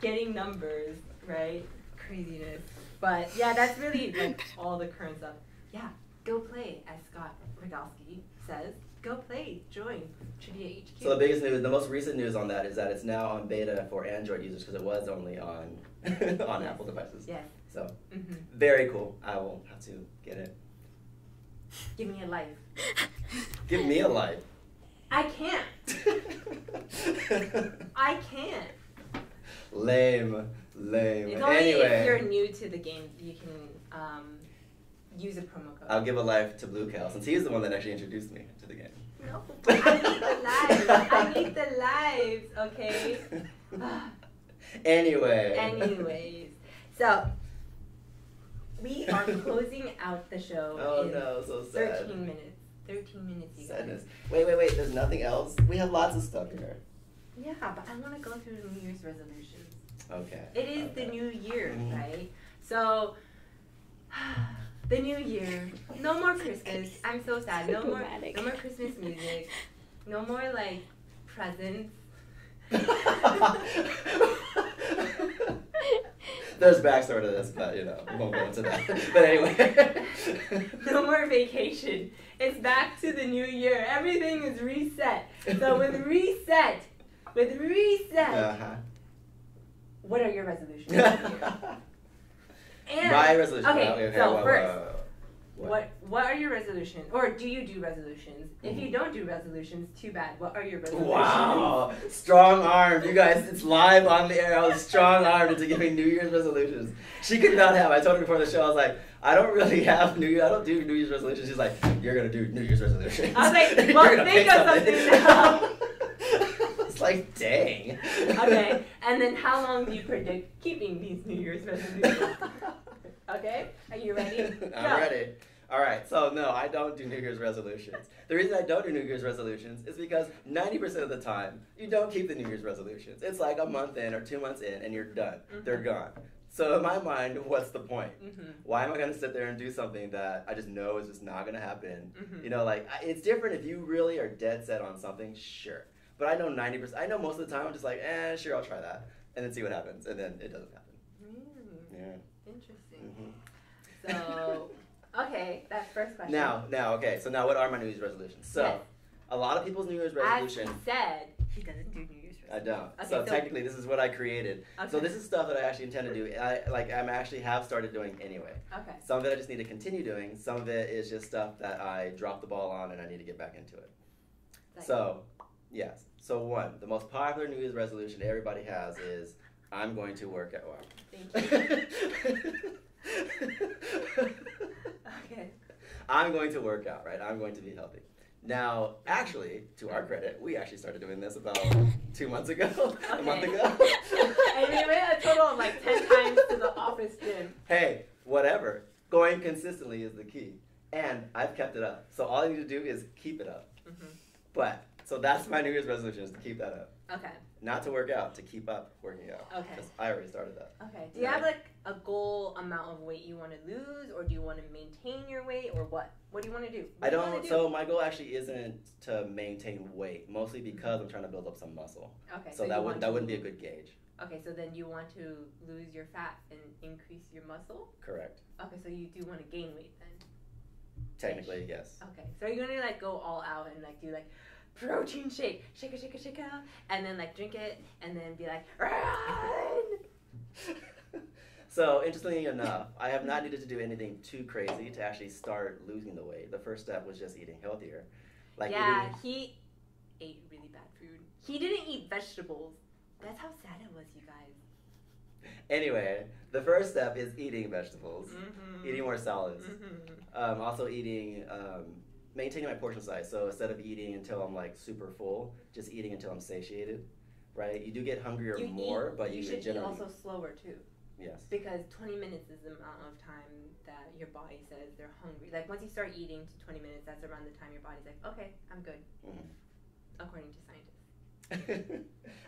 getting numbers, right? Craziness. But yeah, that's really like all the current stuff. Yeah, go play, as Scott Rogalski says. Go play, join Trivia HQ. So the biggest news, the most recent news on that is that it's now on beta for Android users because it was only on on Apple devices. Yes. So very cool. I will have to get it. Give me a life. Give me a life. I can't. I can't. Lame. It's only if you're new to the game you can use a promo code. I'll give a life to Blue Cal since he's the one that actually introduced me to the game. No, but I need the lives. I need the lives, okay? Anyways, so we are closing out the show in so sad. 13 minutes. 13 minutes, you Sadness. guys. Wait. There's nothing else? We have lots of stuff here. Yeah, but I want to go through New Year's resolutions. Okay. It is the new year, right? So, the new year. No more Christmas. I'm so sad. No more Christmas music. No more, like, presents. There's backstory to this, but, we won't go into that. But anyway. No more vacation. It's back to the new year. Everything is reset. So with reset, what are your resolutions this year? And, my resolution. Okay, so first, what are your resolutions? Or do you do resolutions? If you don't do resolutions, too bad. What are your resolutions? Wow, strong armed, you guys. It's live on the air. I was strong armed into giving New Year's resolutions. She could not have. I told her before the show. I was like, I don't really have I don't do New Year's resolutions. She's like, you're gonna do New Year's resolutions. I was like, well, think of something now. It's like, dang. Okay, and then how long do you predict keeping these New Year's resolutions? Okay, are you ready? I'm ready. All right, so no, I don't do New Year's resolutions. The reason I don't do New Year's resolutions is because 90% of the time, you don't keep the New Year's resolutions. It's like a month in or 2 months in, and you're done. They're gone. So in my mind, what's the point? Why am I going to sit there and do something that I just know is just not going to happen? It's different if you really are dead set on something, sure. But I know 90%, I know most of the time I'm just like, sure, I'll try that. And then see what happens. And then it doesn't happen. Yeah. Interesting. So, okay, that's first question. Okay, so now what are my New Year's resolutions? So, a lot of people's New Year's resolutions. As he said, he doesn't do New Year's resolutions. I don't. Okay, so technically, this is what I created. Okay. So this is stuff that I actually intend to do. I'm actually have started doing anyway. Okay. Some of it I just need to continue doing. Some of it is just stuff that I dropped the ball on and I need to get back into it. So, yes. So one, the most popular New Year's resolution everybody has is, I'm going to work at work. Thank you. Okay. I'm going to work out, right? I'm going to be healthy. Now, actually, to our credit, we actually started doing this about 2 months ago, a month ago. And we went a total of like 10 times to the office gym. Hey, whatever. Going consistently is the key. And I've kept it up. So all I need to do is keep it up. So that's my New Year's resolution, is to keep that up. Okay. Not to work out, to keep up working out. Okay. 'Cause I already started that. Okay. Do you have like a goal amount of weight you want to lose, or do you want to maintain your weight, or what? What do you want to do? I don't. So my goal actually isn't to maintain weight, mostly because I'm trying to build up some muscle. Okay. So that wouldn't be a good gauge. Okay, so then you want to lose your fat and increase your muscle? Correct. Okay, so you do want to gain weight then? Technically, yes. Okay, so you're gonna like go all out and like do like protein shake it, and then like drink it, and then be like, run! So interestingly enough, I have not needed to do anything too crazy to actually start losing the weight. The first step was just eating healthier. He ate really bad food. He didn't eat vegetables. That's how sad it was, you guys. Anyway, the first step is eating vegetables, Mm-hmm. eating more salads. Mm-hmm. Also maintaining my portion size. So instead of eating until I'm like super full, just eating until I'm satiated, right? You do get hungrier but you should eat also slower too. Yes. Because 20 minutes is the amount of time that your body says they're hungry. Like once you start eating to 20 minutes, that's around the time your body's like, okay, I'm good. Mm-hmm. According to scientists.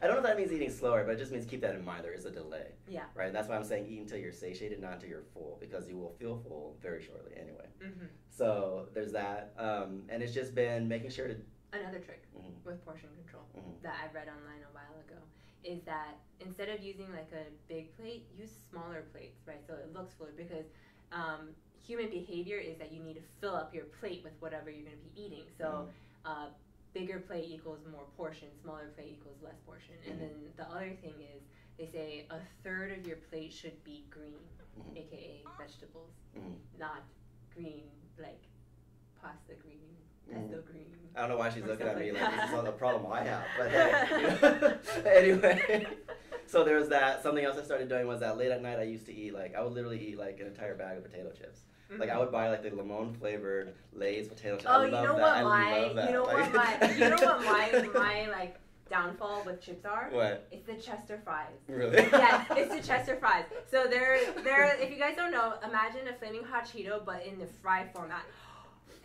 I don't know if that means eating slower, but it just means keep that in mind. There is a delay. Yeah. Right? That's why I'm saying eat until you're satiated, not until you're full, because you will feel full very shortly anyway. Mm-hmm. So there's that. And it's just been making sure to... Another trick with portion control that I read online a while ago is that instead of using like a big plate, use smaller plates, right? So it looks fuller because human behavior is that you need to fill up your plate with whatever you're going to be eating. So bigger plate equals more portion, smaller plate equals less portion. And then the other thing is they say a third of your plate should be green, aka vegetables, not green like pasta green, pesto green. I don't know why she's looking at me like that. this is not a problem I have, but hey, anyway. So there was that. Something else I started doing was that late at night I used to eat I would literally eat like an entire bag of potato chips. Like I would buy like the lemon flavored Lay's potato chips. Oh, you know what my like downfall with chips are? What? It's the Chester fries. Really? Yes, it's the Chester fries. So they're if you guys don't know, imagine a flaming hot Cheeto but in the fry format.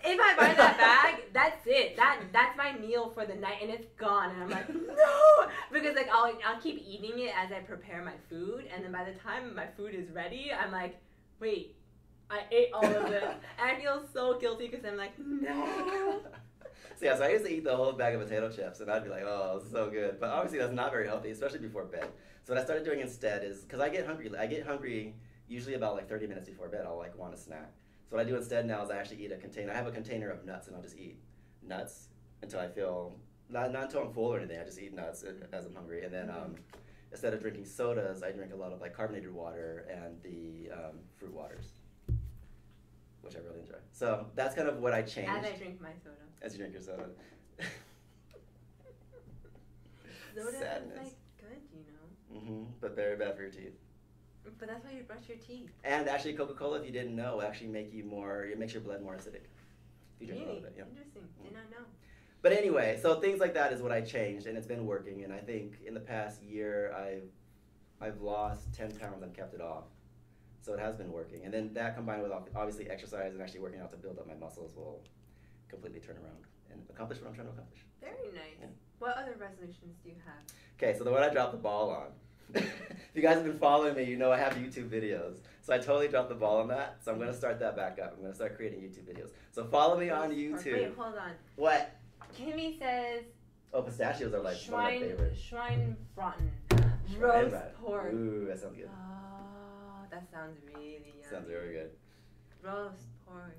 If I buy that bag, that's it. That's my meal for the night, and it's gone. And I'm like, no, because like I'll keep eating it as I prepare my food, and then by the time my food is ready, I'm like, wait, I ate all of it, and I feel so guilty because I'm like, no. So I used to eat the whole bag of potato chips, and I'd be like, oh, it's so good. But obviously that's not very healthy, especially before bed. So what I started doing instead is, because I get hungry usually about like 30 minutes before bed. I'll like want a snack. So what I do instead now is I actually eat a container. I have a container of nuts, and I'll just eat nuts until I feel, not until I'm full or anything. I just eat nuts as I'm hungry. And then instead of drinking sodas, I drink a lot of like carbonated water and the fruit waters, which I really enjoy. So that's kind of what I changed. As I drink my soda. As you drink your soda. Soda Sadness. is like good, you know. But very bad for your teeth. But that's why you brush your teeth. And actually, Coca-Cola, if you didn't know, will actually make you more. It makes your blood more acidic. If you drink a little bit, yeah. Interesting. Did not know. But anyway, so things like that is what I changed, and it's been working. And I think in the past year, I've lost 10 pounds and kept it off. So it has been working. And then that combined with obviously exercise and actually working out to build up my muscles will completely turn around and accomplish what I'm trying to accomplish. Very nice. Yeah. What other resolutions do you have? Okay, so the one I dropped the ball on. If you guys have been following me, you know I have YouTube videos. So I totally dropped the ball on that. So I'm going to start that back up. I'm going to start creating YouTube videos. So follow me on YouTube. Wait, hold on. What? Kimmy says... Oh, pistachios are like one of my favorites. Schweinbraten. Schweinbraten. Roast pork. Ooh, that sounds good. Oh, that sounds really yummy. Sounds very good. Roast pork.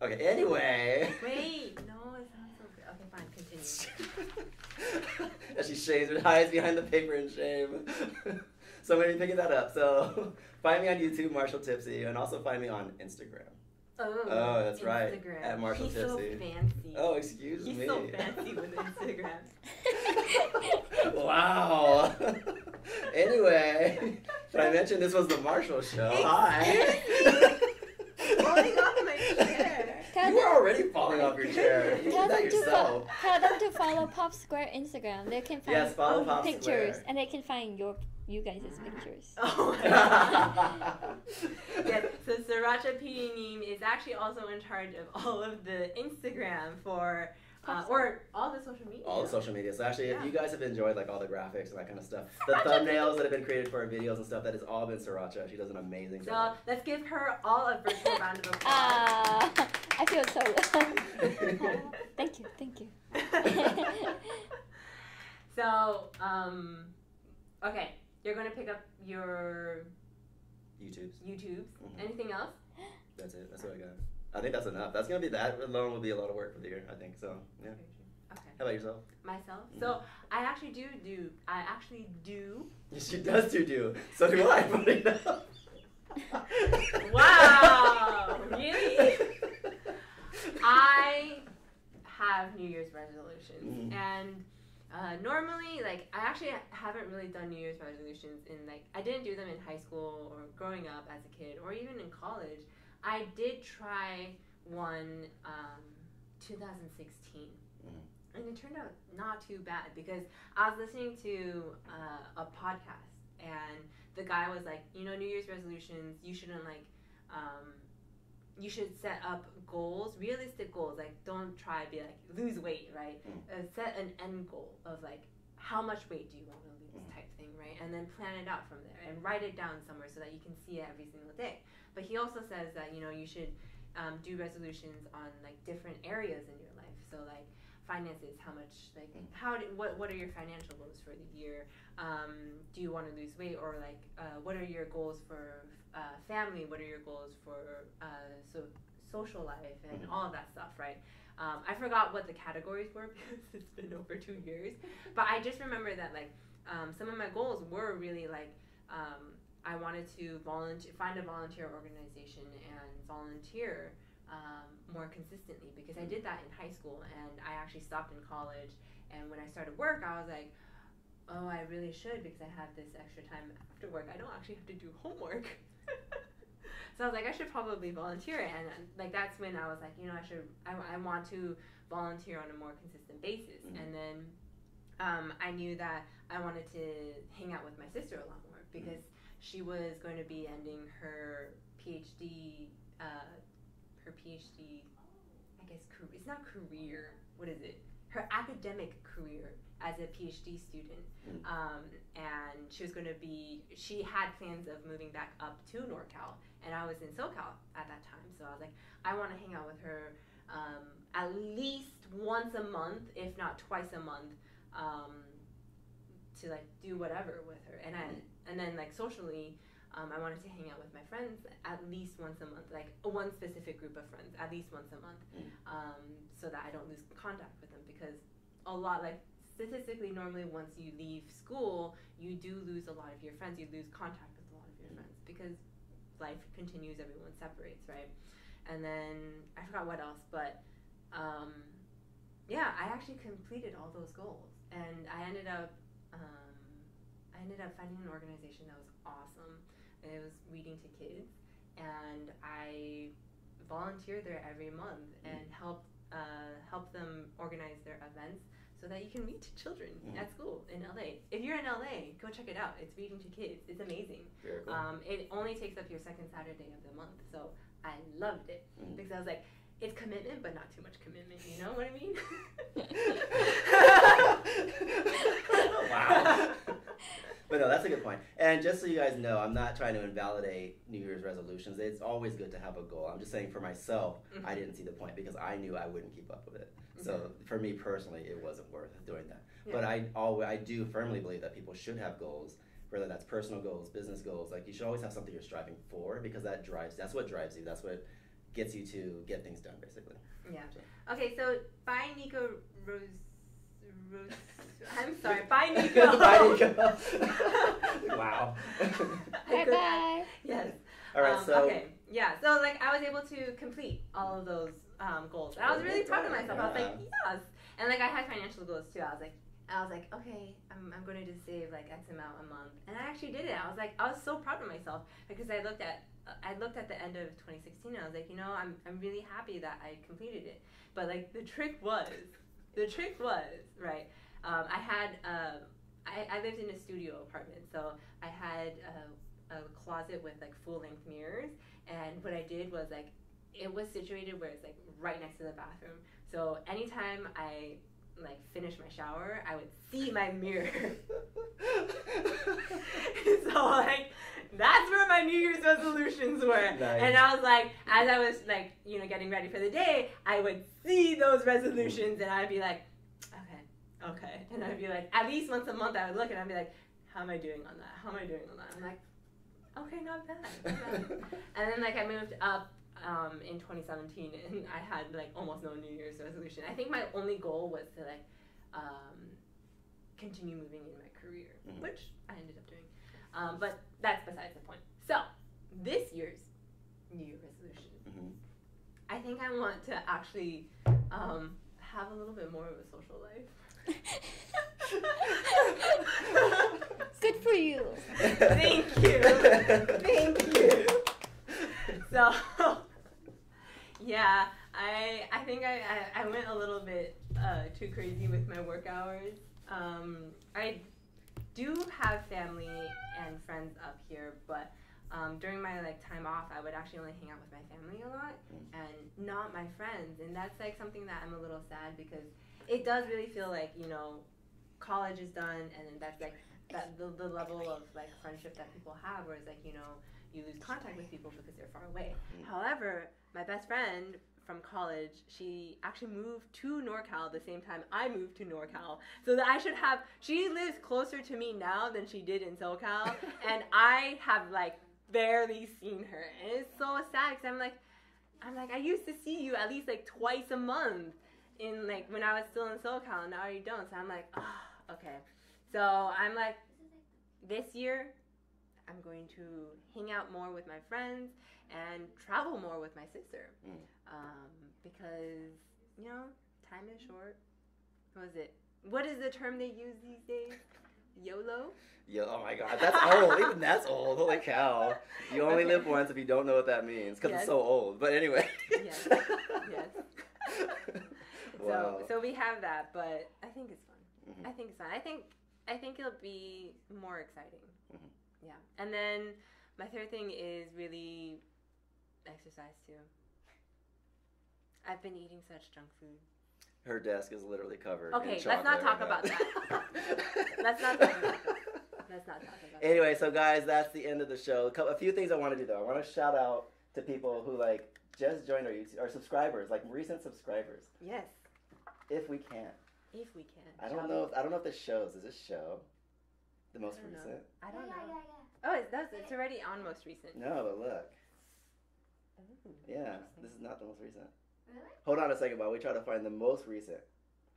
Okay, anyway. Wait, no, it sounds so good. Okay, fine, continue. As she shaves her hides behind the paper in shame. So I'm going to be picking that up. So find me on YouTube, Marshall Tipsy, and also find me on Instagram. Oh, that's Instagram. Right. At Marshall He's Tipsy. So fancy. Oh, excuse me. He's so fancy with Instagram. Wow. Anyway, did I mention this was the Marshall Show? Hi. Falling off my chair. You were already falling off your chair. You did that yourself. Tell them to follow PopSquare Instagram. They can find follow PopSquare. pictures, and they can find you guys' pictures. Oh my God. Yes, so Sriracha Pininim is actually also in charge of all of the Instagram for or all the social media. All the social media. So actually, if Yeah. you guys have enjoyed like all the graphics and that kind of stuff, the thumbnails that have been created for our videos and stuff, that has all been Sriracha. She does an amazing So job. let's give her all a virtual round of applause. I feel so. Thank you, thank you. So, okay, you're gonna pick up your YouTubes. YouTubes. Anything else? That's it. That's what I got. I think that's enough. That's gonna be that alone will be a lot of work for the year. I think so. Yeah. Okay. How about yourself? Myself. So I actually do. She does do. So do I. Funny enough. Wow. Really? I have New Year's resolutions, and normally, like, I actually haven't really done New Year's resolutions in, like, I didn't do them in high school or growing up as a kid or even in college. I did try one 2016, and it turned out not too bad because I was listening to a podcast, and the guy was like, you know, New Year's resolutions, you shouldn't, like, you should set up goals, realistic goals. Like, don't try to be like, lose weight, right? Set an end goal of, like, how much weight do you want to lose type thing, right? And then plan it out from there and write it down somewhere so that you can see it every single day. But he also says that, you know, you should do resolutions on, like, different areas in your life. So, like, finances, how much, like, what are your financial goals for the year? Do you want to lose weight? Or, like, what are your goals for family? What are your goals for social life and all of that stuff, right? I forgot what the categories were because it's been over 2 years. But I just remember that, like, some of my goals were really, like, I wanted to find a volunteer organization and volunteer more consistently, because I did that in high school and I actually stopped in college. And when I started work, I was like, oh, I really should, because I have this extra time after work. I don't actually have to do homework. So I was like, I should probably volunteer. And like, that's when I was like, you know, I want to volunteer on a more consistent basis. And then I knew that I wanted to hang out with my sister a lot more, because she was going to be ending her PhD, I guess, it's not career, what is it? Her academic career as a PhD student. And she had plans of moving back up to NorCal, and I was in SoCal at that time. So I was like, I want to hang out with her at least once a month, if not twice a month, to, like, do whatever with her. And then, like, socially, I wanted to hang out with my friends at least once a month, like one specific group of friends at least once a month, so that I don't lose contact with them, because a lot, like, statistically, normally once you leave school, you do lose a lot of your friends. You lose contact with a lot of your friends because life continues, everyone separates, right? And then I forgot what else, but yeah, I actually completed all those goals, and I ended up finding an organization that was awesome. It was Reading to Kids, and I volunteered there every month and help them organize their events so that you can read to children at school in LA. If you're in LA, go check it out. It's Reading to Kids. It's amazing. Very cool. It only takes up your second Saturday of the month, so I loved it because I was like, it's commitment, but not too much commitment. You know what I mean? Wow. But no, that's a good point. And just so you guys know, I'm not trying to invalidate New Year's resolutions. It's always good to have a goal. I'm just saying for myself, I didn't see the point because I knew I wouldn't keep up with it. So for me personally, it wasn't worth doing that. Yeah. But I do firmly believe that people should have goals, whether that's personal goals, business goals. Like, you should always have something you're striving for, because that's what drives you. That's what gets you to get things done, basically. Yeah. Okay, so bye, Nico Rose. I'm sorry. Bye, Nico. Bye, Nico. Wow. Bye-bye. Yes. All right, so. Okay. Yeah, so, like, I was able to complete all of those goals. And I was really proud of myself. I was like, yes. And, like, I had financial goals, too. I was like, okay, I'm going to just save, like, X amount a month. And I actually did it. I was so proud of myself, because I looked at the end of 2016, and I was like, you know, I'm really happy that I completed it. But, like, the trick was, right, I lived in a studio apartment, so I had a closet with, like, full-length mirrors, and what I did was, like, it was situated where it's like right next to the bathroom. So anytime I like finish my shower, I would see my mirror. So like that's where my New Year's resolutions were. Nice. And I was like, as I was like, you know, getting ready for the day, I would see those resolutions and I'd be like, okay. And I'd be like, at least once a month I would look and I'd be like, how am I doing on that? How am I doing on that? I'm like, okay, not bad. And then like I moved up in 2017 and I had like almost no New Year's resolution. I think my only goal was to like continue moving in my career, which I ended up doing. But that's besides the point. So this year's New Year resolution, I think I want to actually have a little bit more of a social life. Good for you. Thank you. Thank you. So, yeah, I think I went a little bit too crazy with my work hours. I do have family and friends up here, but during my like time off, I would actually only hang out with my family a lot and not my friends, and that's like something that I'm a little sad because it does really feel like, you know, college is done, and then that's like that the level of like friendship that people have, whereas like, you know, you lose contact with people because they're far away. However, my best friend from college, she actually moved to NorCal the same time I moved to NorCal, so that she lives closer to me now than she did in SoCal, and I have like barely seen her, and it's so sad because I'm like I used to see you at least like twice a month in like when I was still in SoCal, and now you don't. So I'm like, oh, okay. So I'm like, this year I'm going to hang out more with my friends and travel more with my sister, because you know time is short. What is the term they use these days? YOLO? Oh my god, that's old. Even that's old. Holy cow. You only live once if you don't know what that means, because it's so old. But anyway. Yes. Wow. So we have that, but I think it's fun. I think it's fun. I think it'll be more exciting. Yeah. And then my third thing is really exercise too. I've been eating such junk food. Her desk is literally covered. Okay, in let's not talk right about now. that. Let's not talk about that. Let's not talk about that. Anyway, so guys, that's the end of the show. A few things I want to do though. I want to shout out to people who like just joined our YouTube, our subscribers, like recent subscribers. Yes. If we can. If we can. I don't know if this shows. Does this show the most recent? I don't know. Oh, it does. It's already on most recent. No, but look. Ooh, Yeah, this is not the most recent. Really? Hold on a second while we try to find the most recent.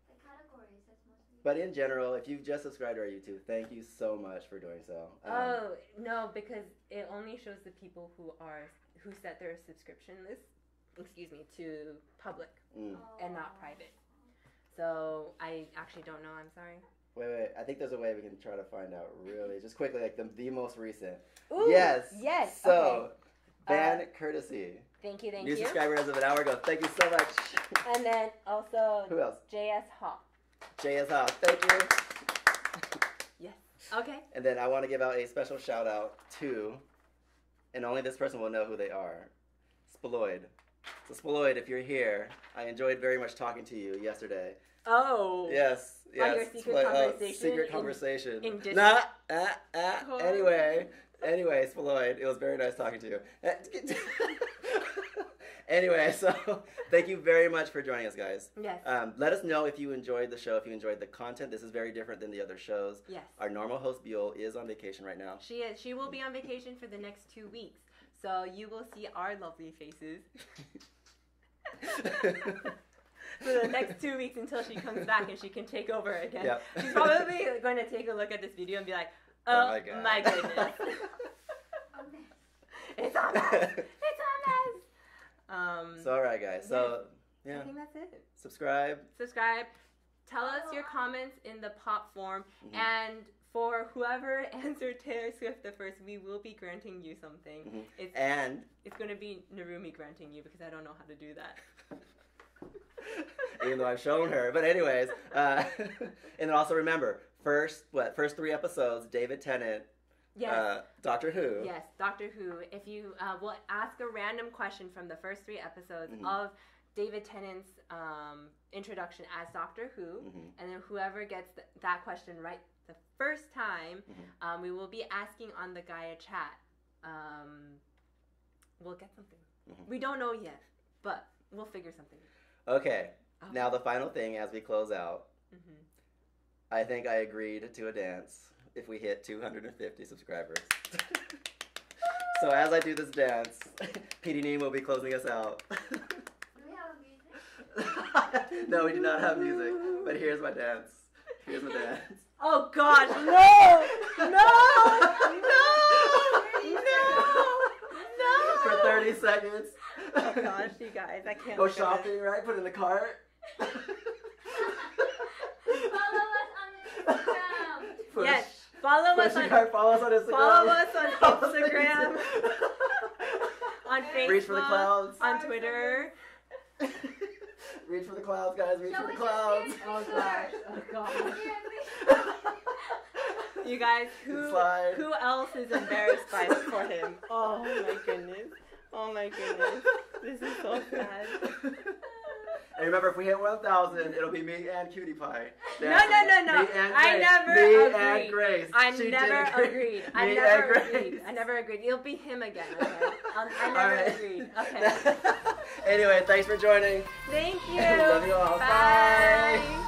The categories, that's mostly. But in general, if you've just subscribed to our YouTube, thank you so much for doing so. Oh no, because it only shows the people who set their subscription list, to public and not private. So I actually don't know. I'm sorry. Wait. I think there's a way we can try to find out really, just quickly, like the most recent. Ooh, Yes. So, okay. Van Courtesy. Thank you. New subscriber as of an hour ago. Thank you so much. And then also Who else? JS Hawk. JS House. Thank you. Yes. Okay. And then I want to give out a special shout out to, and only this person will know who they are, Sploid. So Sploid, if you're here, I enjoyed very much talking to you yesterday. Oh. Yes. Your secret conversation. Secret conversation. In Anyway, Sploid, it was very nice talking to you. Anyway, so thank you very much for joining us, guys. Yes. Let us know if you enjoyed the show, if you enjoyed the content. This is very different than the other shows. Yes. Our normal host, Buell, is on vacation right now. She is. She will be on vacation for the next 2 weeks. So you will see our lovely faces for the next 2 weeks until she comes back and she can take over again. Yep. She's probably going to take a look at this video and be like, oh my goodness. It's a mess. It's a mess. So, all right, guys. So, yeah. I think that's it. Subscribe. Tell us your comments in the pop form. And for whoever answered Taylor Swift the first, we will be granting you something. It's going to be Narumi granting you because I don't know how to do that. Even though I've shown her. But anyways, and then also remember, first 3 episodes, David Tennant Yes. Doctor Who. Yes, Doctor Who. If you will ask a random question from the first 3 episodes of David Tennant's introduction as Doctor Who, and then whoever gets that question right the first time, we will be asking on the Gaia chat. We'll get something. We don't know yet, but we'll figure something. Okay. Now the final thing as we close out. I think I agreed to a dance if we hit 250 subscribers. So as I do this dance, PD Neem will be closing us out. Do we have a music? No, we do not have music. But here's my dance. Here's my dance. Oh gosh, no! For 30 seconds. Oh gosh, you guys, I can't. Go shopping, right? Put it in the cart. Follow us on Instagram. Yes, follow us on Follow us on Instagram. Follow us on Instagram, on Facebook, Reach for the clouds. on Twitter. Reach for the clouds, guys. Reach Show for the us clouds. your Oh you guys, Slide. who else is embarrassed for him? Oh my goodness. Oh my goodness. This is so sad. And remember, if we hit 1,000, it'll be me and Cutie Pie. No. Me and I Grace. never Me agreed. and Grace. I She never did agree. agreed. Me I and never Grace. agreed. I never agreed. It'll be him again, okay? I never Alright. agreed. Okay. Anyway, thanks for joining. Thank you. Love you all. Bye. Bye.